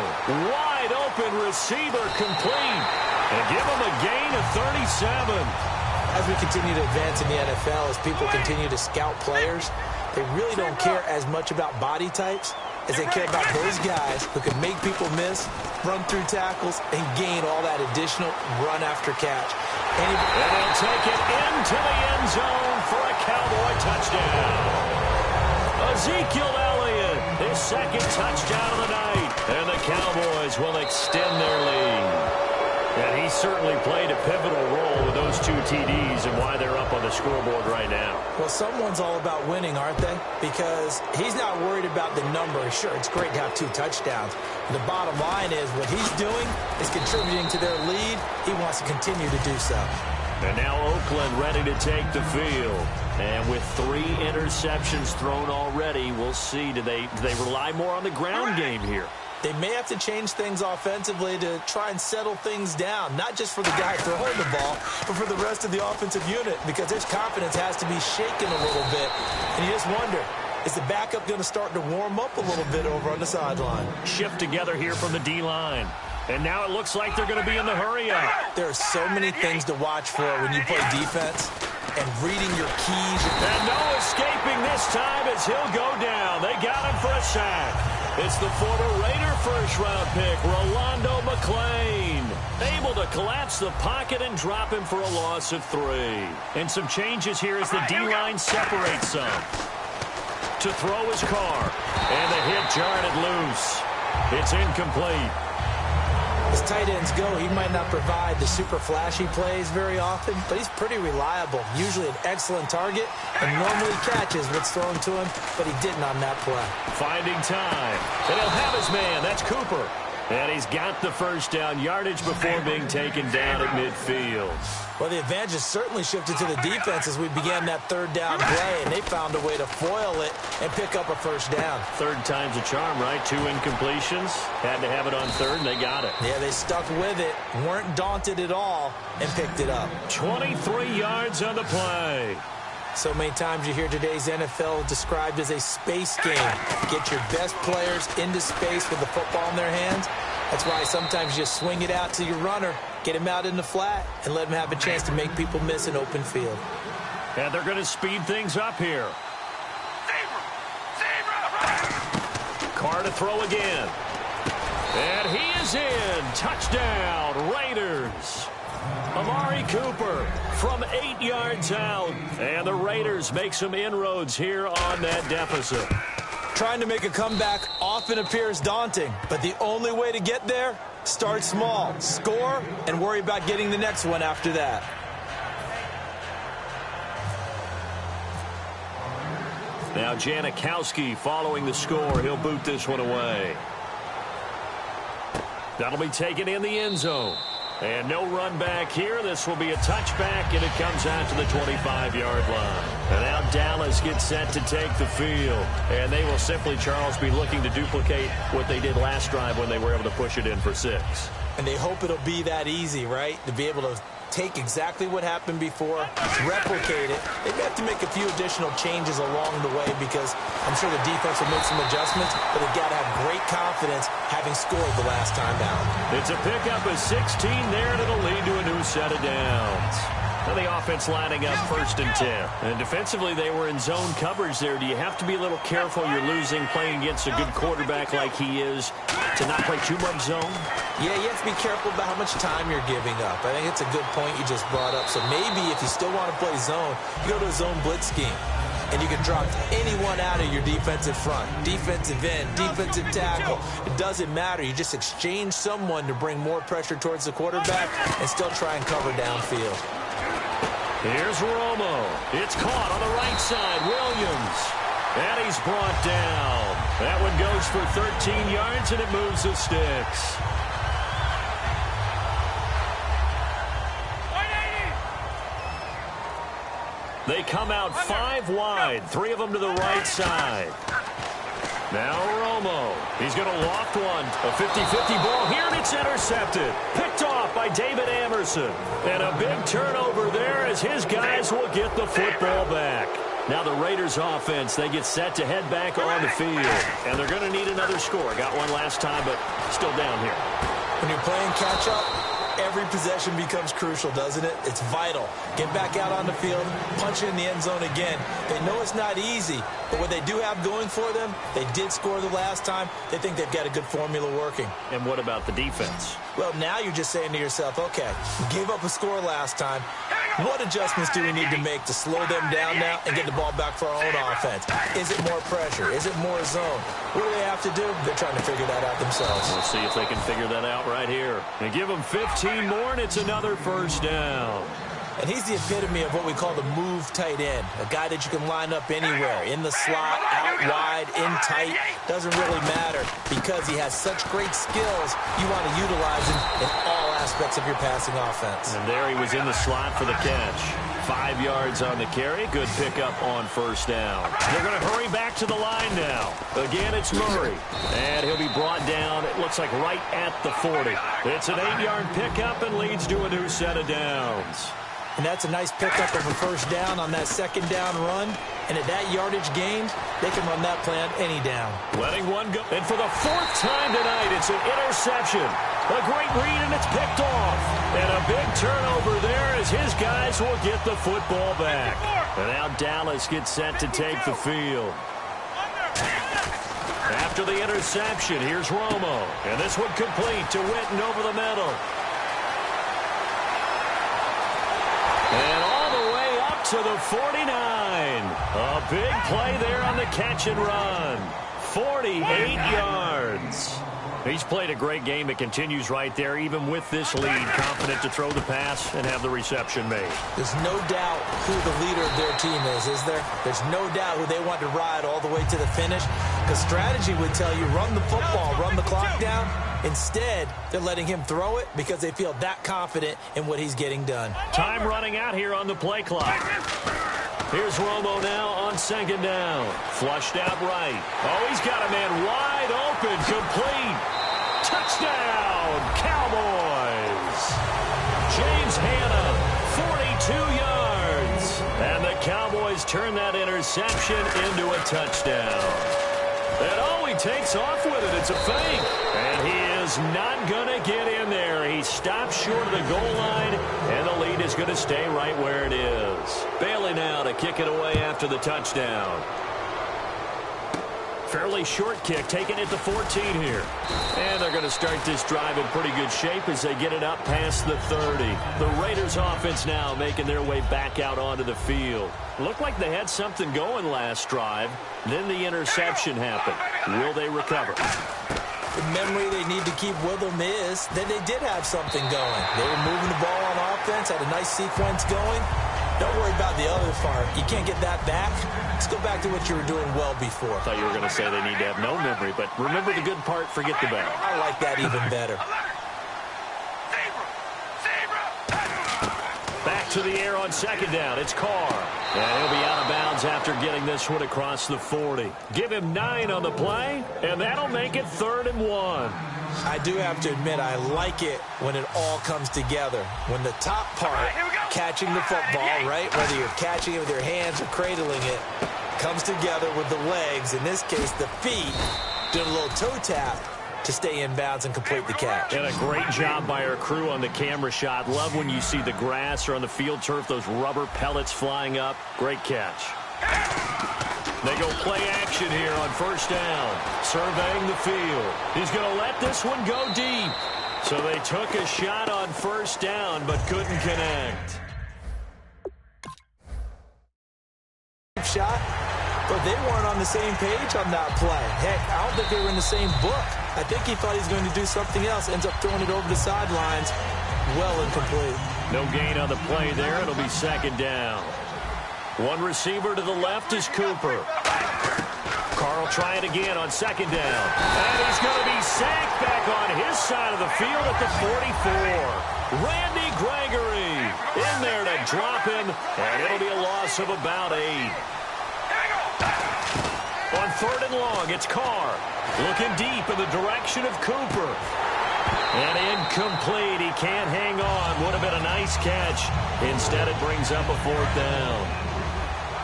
Wide open receiver complete. And give him a gain of 37. As we continue to advance in the NFL, as people continue to scout players, they really don't care as much about body types as they care about those guys who can make people miss, run through tackles, and gain all that additional run after catch. And they'll take it into the end zone for a Cowboy touchdown. Ezekiel Elliott, his 2nd touchdown of the night. And the Cowboys will extend their lead. And he certainly played a pivotal role with those 2 TDs and why they're up on the scoreboard right now. Well, someone's all about winning, aren't they? Because he's not worried about the number. Sure, it's great to have 2 touchdowns. The bottom line is what he's doing is contributing to their lead. He wants to continue to do so. And now Oakland ready to take the field. And with 3 interceptions thrown already, we'll see. Do they rely more on the ground game here? They may have to change things offensively to try and settle things down, not just for the guy throwing the ball, but for the rest of the offensive unit, because their confidence has to be shaken a little bit. And you just wonder, Is the backup going to start to warm up a little bit over on the sideline? Shift together here from the D-line. And now it looks like they're going to be in the hurry-up. There are so many things to watch for when you play defense, and reading your keys. And no escaping this time as he'll go down. They got him for a sack. It's the former Raider first-round pick, Rolando McClain. Able to collapse the pocket and drop him for a loss of 3. And some changes here as the D-line separates some. To throw his Carr. And the hit jarred it loose. It's incomplete. As tight ends go, he might not provide the super flashy plays very often, but he's pretty reliable. Usually an excellent target and normally catches what's thrown to him, but he didn't on that play. Finding time. And he'll have his man. That's Cooper. And he's got the first down yardage before being taken down at midfield. Well, the advantage has certainly shifted to the defense as we began that third down play, and they found a way to foil it and pick up a first down. Third time's a charm, right? 2 incompletions. Had to have it on third, and they got it. Yeah, they stuck with it, weren't daunted at all, and picked it up. 23 yards on the play. So many times you hear today's NFL described as a space game. Get your best players into space with the football in their hands. That's why sometimes you swing it out to your runner, get him out in the flat, and let him have a chance to make people miss an open field. And they're going to speed things up here. Carr to throw again. And he is in. Touchdown, Raiders. Amari Cooper from 8 yards out. And the Raiders make some inroads here on that deficit. Trying to make a comeback often appears daunting, but the only way to get there, start small, score, and worry about getting the next one after that. Now Janikowski following the score. He'll boot this one away. That'll be taken in the end zone. And no run back here. This will be a touchback, and it comes out to the 25-yard line. And now Dallas gets set to take the field. And they will simply, Charles, be looking to duplicate what they did last drive when they were able to push it in for 6. And they hope it'll be that easy, right? To be able to take exactly what happened before, replicate it. They may have to make a few additional changes along the way because I'm sure the defense will make some adjustments, but they've got to have great confidence having scored the last time down. It's a pickup of 16 there, and it'll lead to a new set of downs. Now the offense lining up 1st and 10. And defensively, they were in zone coverage there. Do you have to be a little careful? You're losing playing against a good quarterback like he is to not play too much zone? Yeah, you have to be careful about how much time you're giving up. I think it's a good point you just brought up. So maybe if you still want to play zone, you go to a zone blitz scheme. And you can drop anyone out of your defensive front. Defensive end, defensive tackle. It doesn't matter. You just exchange someone to bring more pressure towards the quarterback and still try and cover downfield. Here's Romo. It's caught on the right side. Williams. And he's brought down. That one goes for 13 yards, and it moves the sticks. They come out 5 wide, 3 of them to the right side. Now Romo. He's going to loft one. A 50-50 ball here, and it's intercepted. Picked off by David Amerson. And a big turnover there as his guys will get the football back. Now the Raiders offense, they get set to head back on the field. And they're going to need another score. Got one last time, but still down here. When you're playing catch-up, every possession becomes crucial, doesn't it? It's vital. Get back out on the field, punch it in the end zone again. They know it's not easy, but what they do have going for them, they did score the last time. They think they've got a good formula working. And what about the defense? Well, now you're just saying to yourself, okay, we gave up a score last time. What adjustments do we need to make to slow them down now and get the ball back for our own offense? Is it more pressure? Is it more zone? What do they have to do? They're trying to figure that out themselves. We'll see if they can figure that out right here. And give them 15 more, and it's another first down. And he's the epitome of what we call the move tight end, a guy that you can line up anywhere, in the slot, out wide, in tight. Doesn't really matter because he has such great skills. You want to utilize him in all aspects of your passing offense. And there he was in the slot for the catch. 5 yards on the carry. Good pickup on first down. They're going to hurry back to the line now. Again, it's Murray. And he'll be brought down, it looks like right at the 40. It's an 8-yard pickup and leads to a new set of downs. And that's a nice pickup of a first down on that second down run. And at that yardage gained, they can run that play on any down. Letting one go. And for the fourth time tonight, it's an interception. A great read, and it's picked off. And a big turnover there as his guys will get the football back. And now Dallas gets set to take the field. After the interception, here's Romo. And this one complete to Witten over the middle. And all the way up to the 49. A big play there on the catch and run. 48 yards. He's played a great game. It continues right there, even with this lead. Confident to throw the pass and have the reception made. There's no doubt who the leader of their team is there? There's no doubt who they want to ride all the way to the finish. Because strategy would tell you, run the football, run the clock down. Instead, they're letting him throw it because they feel that confident in what he's getting done. Time running out here on the play clock. Here's Romo now on second down. Flushed out right. Oh, he's got a man wide open, complete. Touchdown, Cowboys. James Hanna, 42 yards. And the Cowboys turn that interception into a touchdown. And oh, he takes off with it. It's a fake. And he is not going to get in there. He stops short of the goal line, and the lead is going to stay right where it is. Bailey now to kick it away after the touchdown. Fairly short kick, taking it to 14 here. And they're going to start this drive in pretty good shape as they get it up past the 30. The Raiders offense now making their way back out onto the field. Looked like they had something going last drive. Then the interception happened. Will they recover? The memory they need to keep with them is that they did have something going. They were moving the ball on offense, had a nice sequence going. Don't worry about the other part. You can't get that back. Let's go back to what you were doing well before. I thought you were going to say they need to have no memory, but remember the good part, forget the bad. I like that even better. Back to the air on second down. It's Carr. And he'll be out of bounds after getting this one across the 40. Give him 9 on the play, and that'll make it 3rd and 1. I do have to admit, I like it when it all comes together. When the top part, catching the football, right, whether you're catching it with your hands or cradling it, comes together with the legs, in this case the feet, doing a little toe tap to stay in bounds and complete the catch. And a great job by our crew on the camera shot. Love when you see the grass or on the field turf, those rubber pellets flying up. Great catch. They go play action here on first down. Surveying the field. He's going to let this one go deep. So they took a shot on first down but couldn't connect. Shot, but they weren't on the same page on that play. Heck, I don't think they were in the same book. I think he thought he was going to do something else. Ends up throwing it over the sidelines. Well incomplete. No gain on the play there. It'll be second down. One receiver to the left is Cooper. Carl trying again on second down. And he's going to be sacked back on his side of the field at the 44. Randy Gregory in there to drop him, and it'll be a loss of about 8. On 3rd and long, it's Carr. Looking deep in the direction of Cooper. And incomplete. He can't hang on. Would have been a nice catch. Instead, it brings up a 4th down.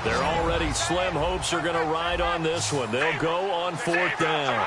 Their already slim hopes are going to ride on this one. They'll go on 4th down.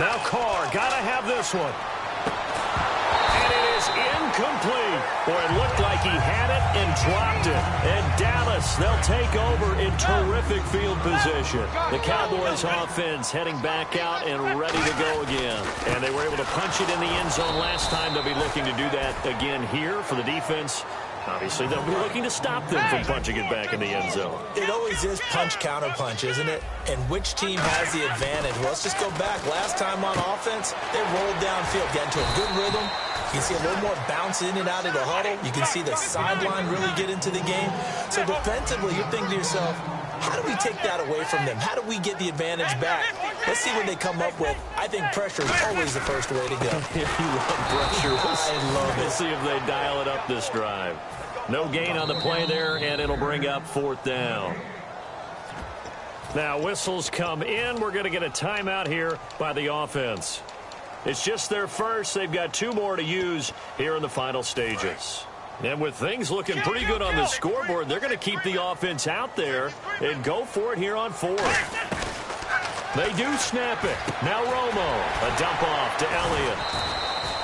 Now Carr, got to have this one. And it is incomplete. Boy, it looked like he had it and dropped it. And Dallas, they'll take over in terrific field position. The Cowboys offense heading back out and ready to go again. And they were able to punch it in the end zone last time. They'll be looking to do that again here for the defense. Obviously, they'll be looking to stop them from punching it back in the end zone. It always is punch-counter-punch, isn't it? And which team has the advantage? Well, let's just go back. Last time on offense, they rolled downfield, got into a good rhythm. You can see a little more bounce in and out of the huddle. You can see the sideline really get into the game. So defensively, you're thinking to yourself, how do we take that away from them? How do we get the advantage back? Let's see what they come up with. I think pressure is always the first way to go. You love pressure. I love it. We'll see if they dial it up this drive. No gain on the play there, and it'll bring up 4th down. Now, whistles come in. We're going to get a timeout here by the offense. It's just their first. They've got 2 more to use here in the final stages. And with things looking pretty good on the scoreboard, they're going to keep the offense out there and go for it here on 4th. They do snap it. Now Romo, a dump off to Elliott.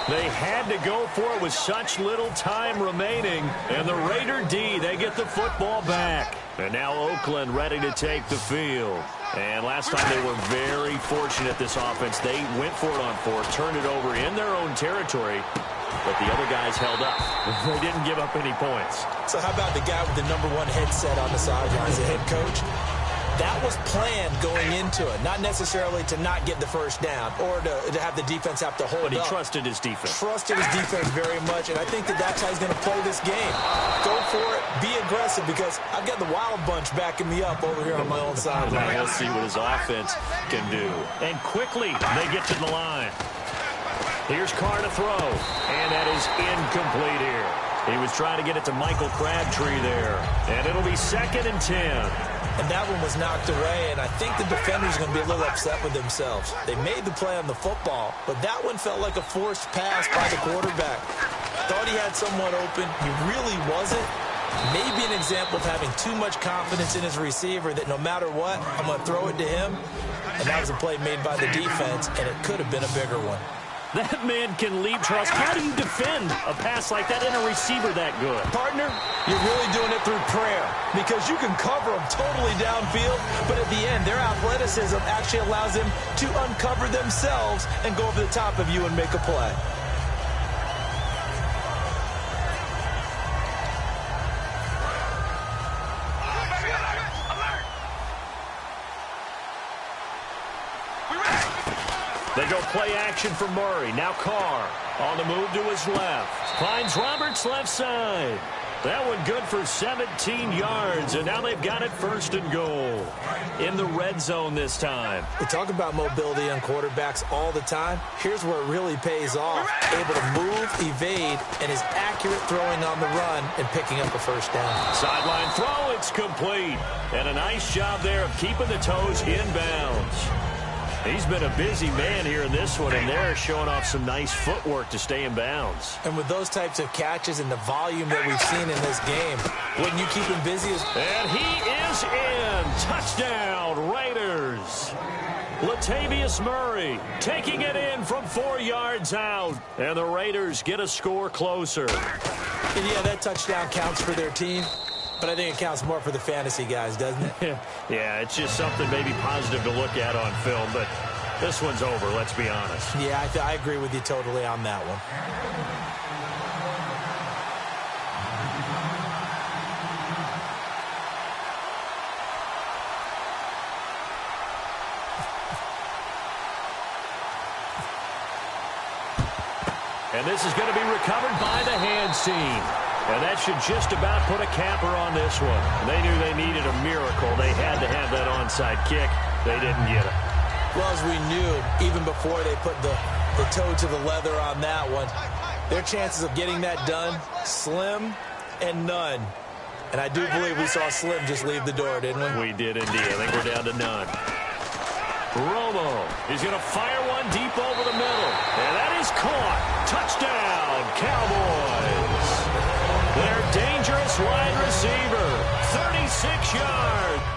They had to go for it with such little time remaining. And the Raider D, they get the football back. And now Oakland ready to take the field. And last time they were very fortunate, this offense. They went for it on 4th, turned it over in their own territory. But the other guys held up. They didn't give up any points. So how about the guy with the #1 headset on the sidelines, the head coach? That was planned going into it, not necessarily to not get the first down or to have the defense have to hold up. But he trusted his defense. Trusted his defense very much, and I think that's how he's going to play this game. Go for it, be aggressive, because I've got the Wild Bunch backing me up over here on my own sideline. We'll see what his offense can do. And quickly, they get to the line. Here's Carr to throw, and that is incomplete here. He was trying to get it to Michael Crabtree there, and it'll be 2nd and 10. And that one was knocked away, and I think the defenders are going to be a little upset with themselves. They made the play on the football, but that one felt like a forced pass by the quarterback. Thought he had someone open. He really wasn't. Maybe an example of having too much confidence in his receiver that no matter what, I'm going to throw it to him. And that was a play made by the defense, and it could have been a bigger one. That man can leap, Charles. How do you defend a pass like that and a receiver that good? Partner, you're really doing it through prayer, because you can cover them totally downfield, but at the end, their athleticism actually allows them to uncover themselves and go over the top of you and make a play. They go play action for Murray. Now Carr on the move to his left. Finds Roberts left side. That one good for 17 yards, and now they've got it 1st and goal. In the red zone this time. We talk about mobility on quarterbacks all the time. Here's where it really pays off. Able to move, evade, and is accurate throwing on the run and picking up a 1st down. Sideline throw, it's complete. And a nice job there of keeping the toes inbounds. He's been a busy man here in this one, and they're showing off some nice footwork to stay in bounds. And with those types of catches and the volume that we've seen in this game, wouldn't you keep him busy? And he is in. Touchdown, Raiders. Latavius Murray taking it in from 4 yards out. And the Raiders get a score closer. And yeah, that touchdown counts for their team. But I think it counts more for the fantasy guys, doesn't it? Yeah, it's just something maybe positive to look at on film, but this one's over, let's be honest. Yeah, I agree with you totally on that one. And this is going to be recovered by the hands team. And that should just about put a capper on this one. They knew they needed a miracle. They had to have that onside kick. They didn't get it. Well, as we knew, even before they put the toe to the leather on that one, their chances of getting that done, slim and none. And I do believe we saw Slim just leave the door, didn't we? We did indeed. I think we're down to none. Romo is going to fire one deep over the middle. And that is caught. Touchdown, Cowboys. Their dangerous wide receiver, 36 yards.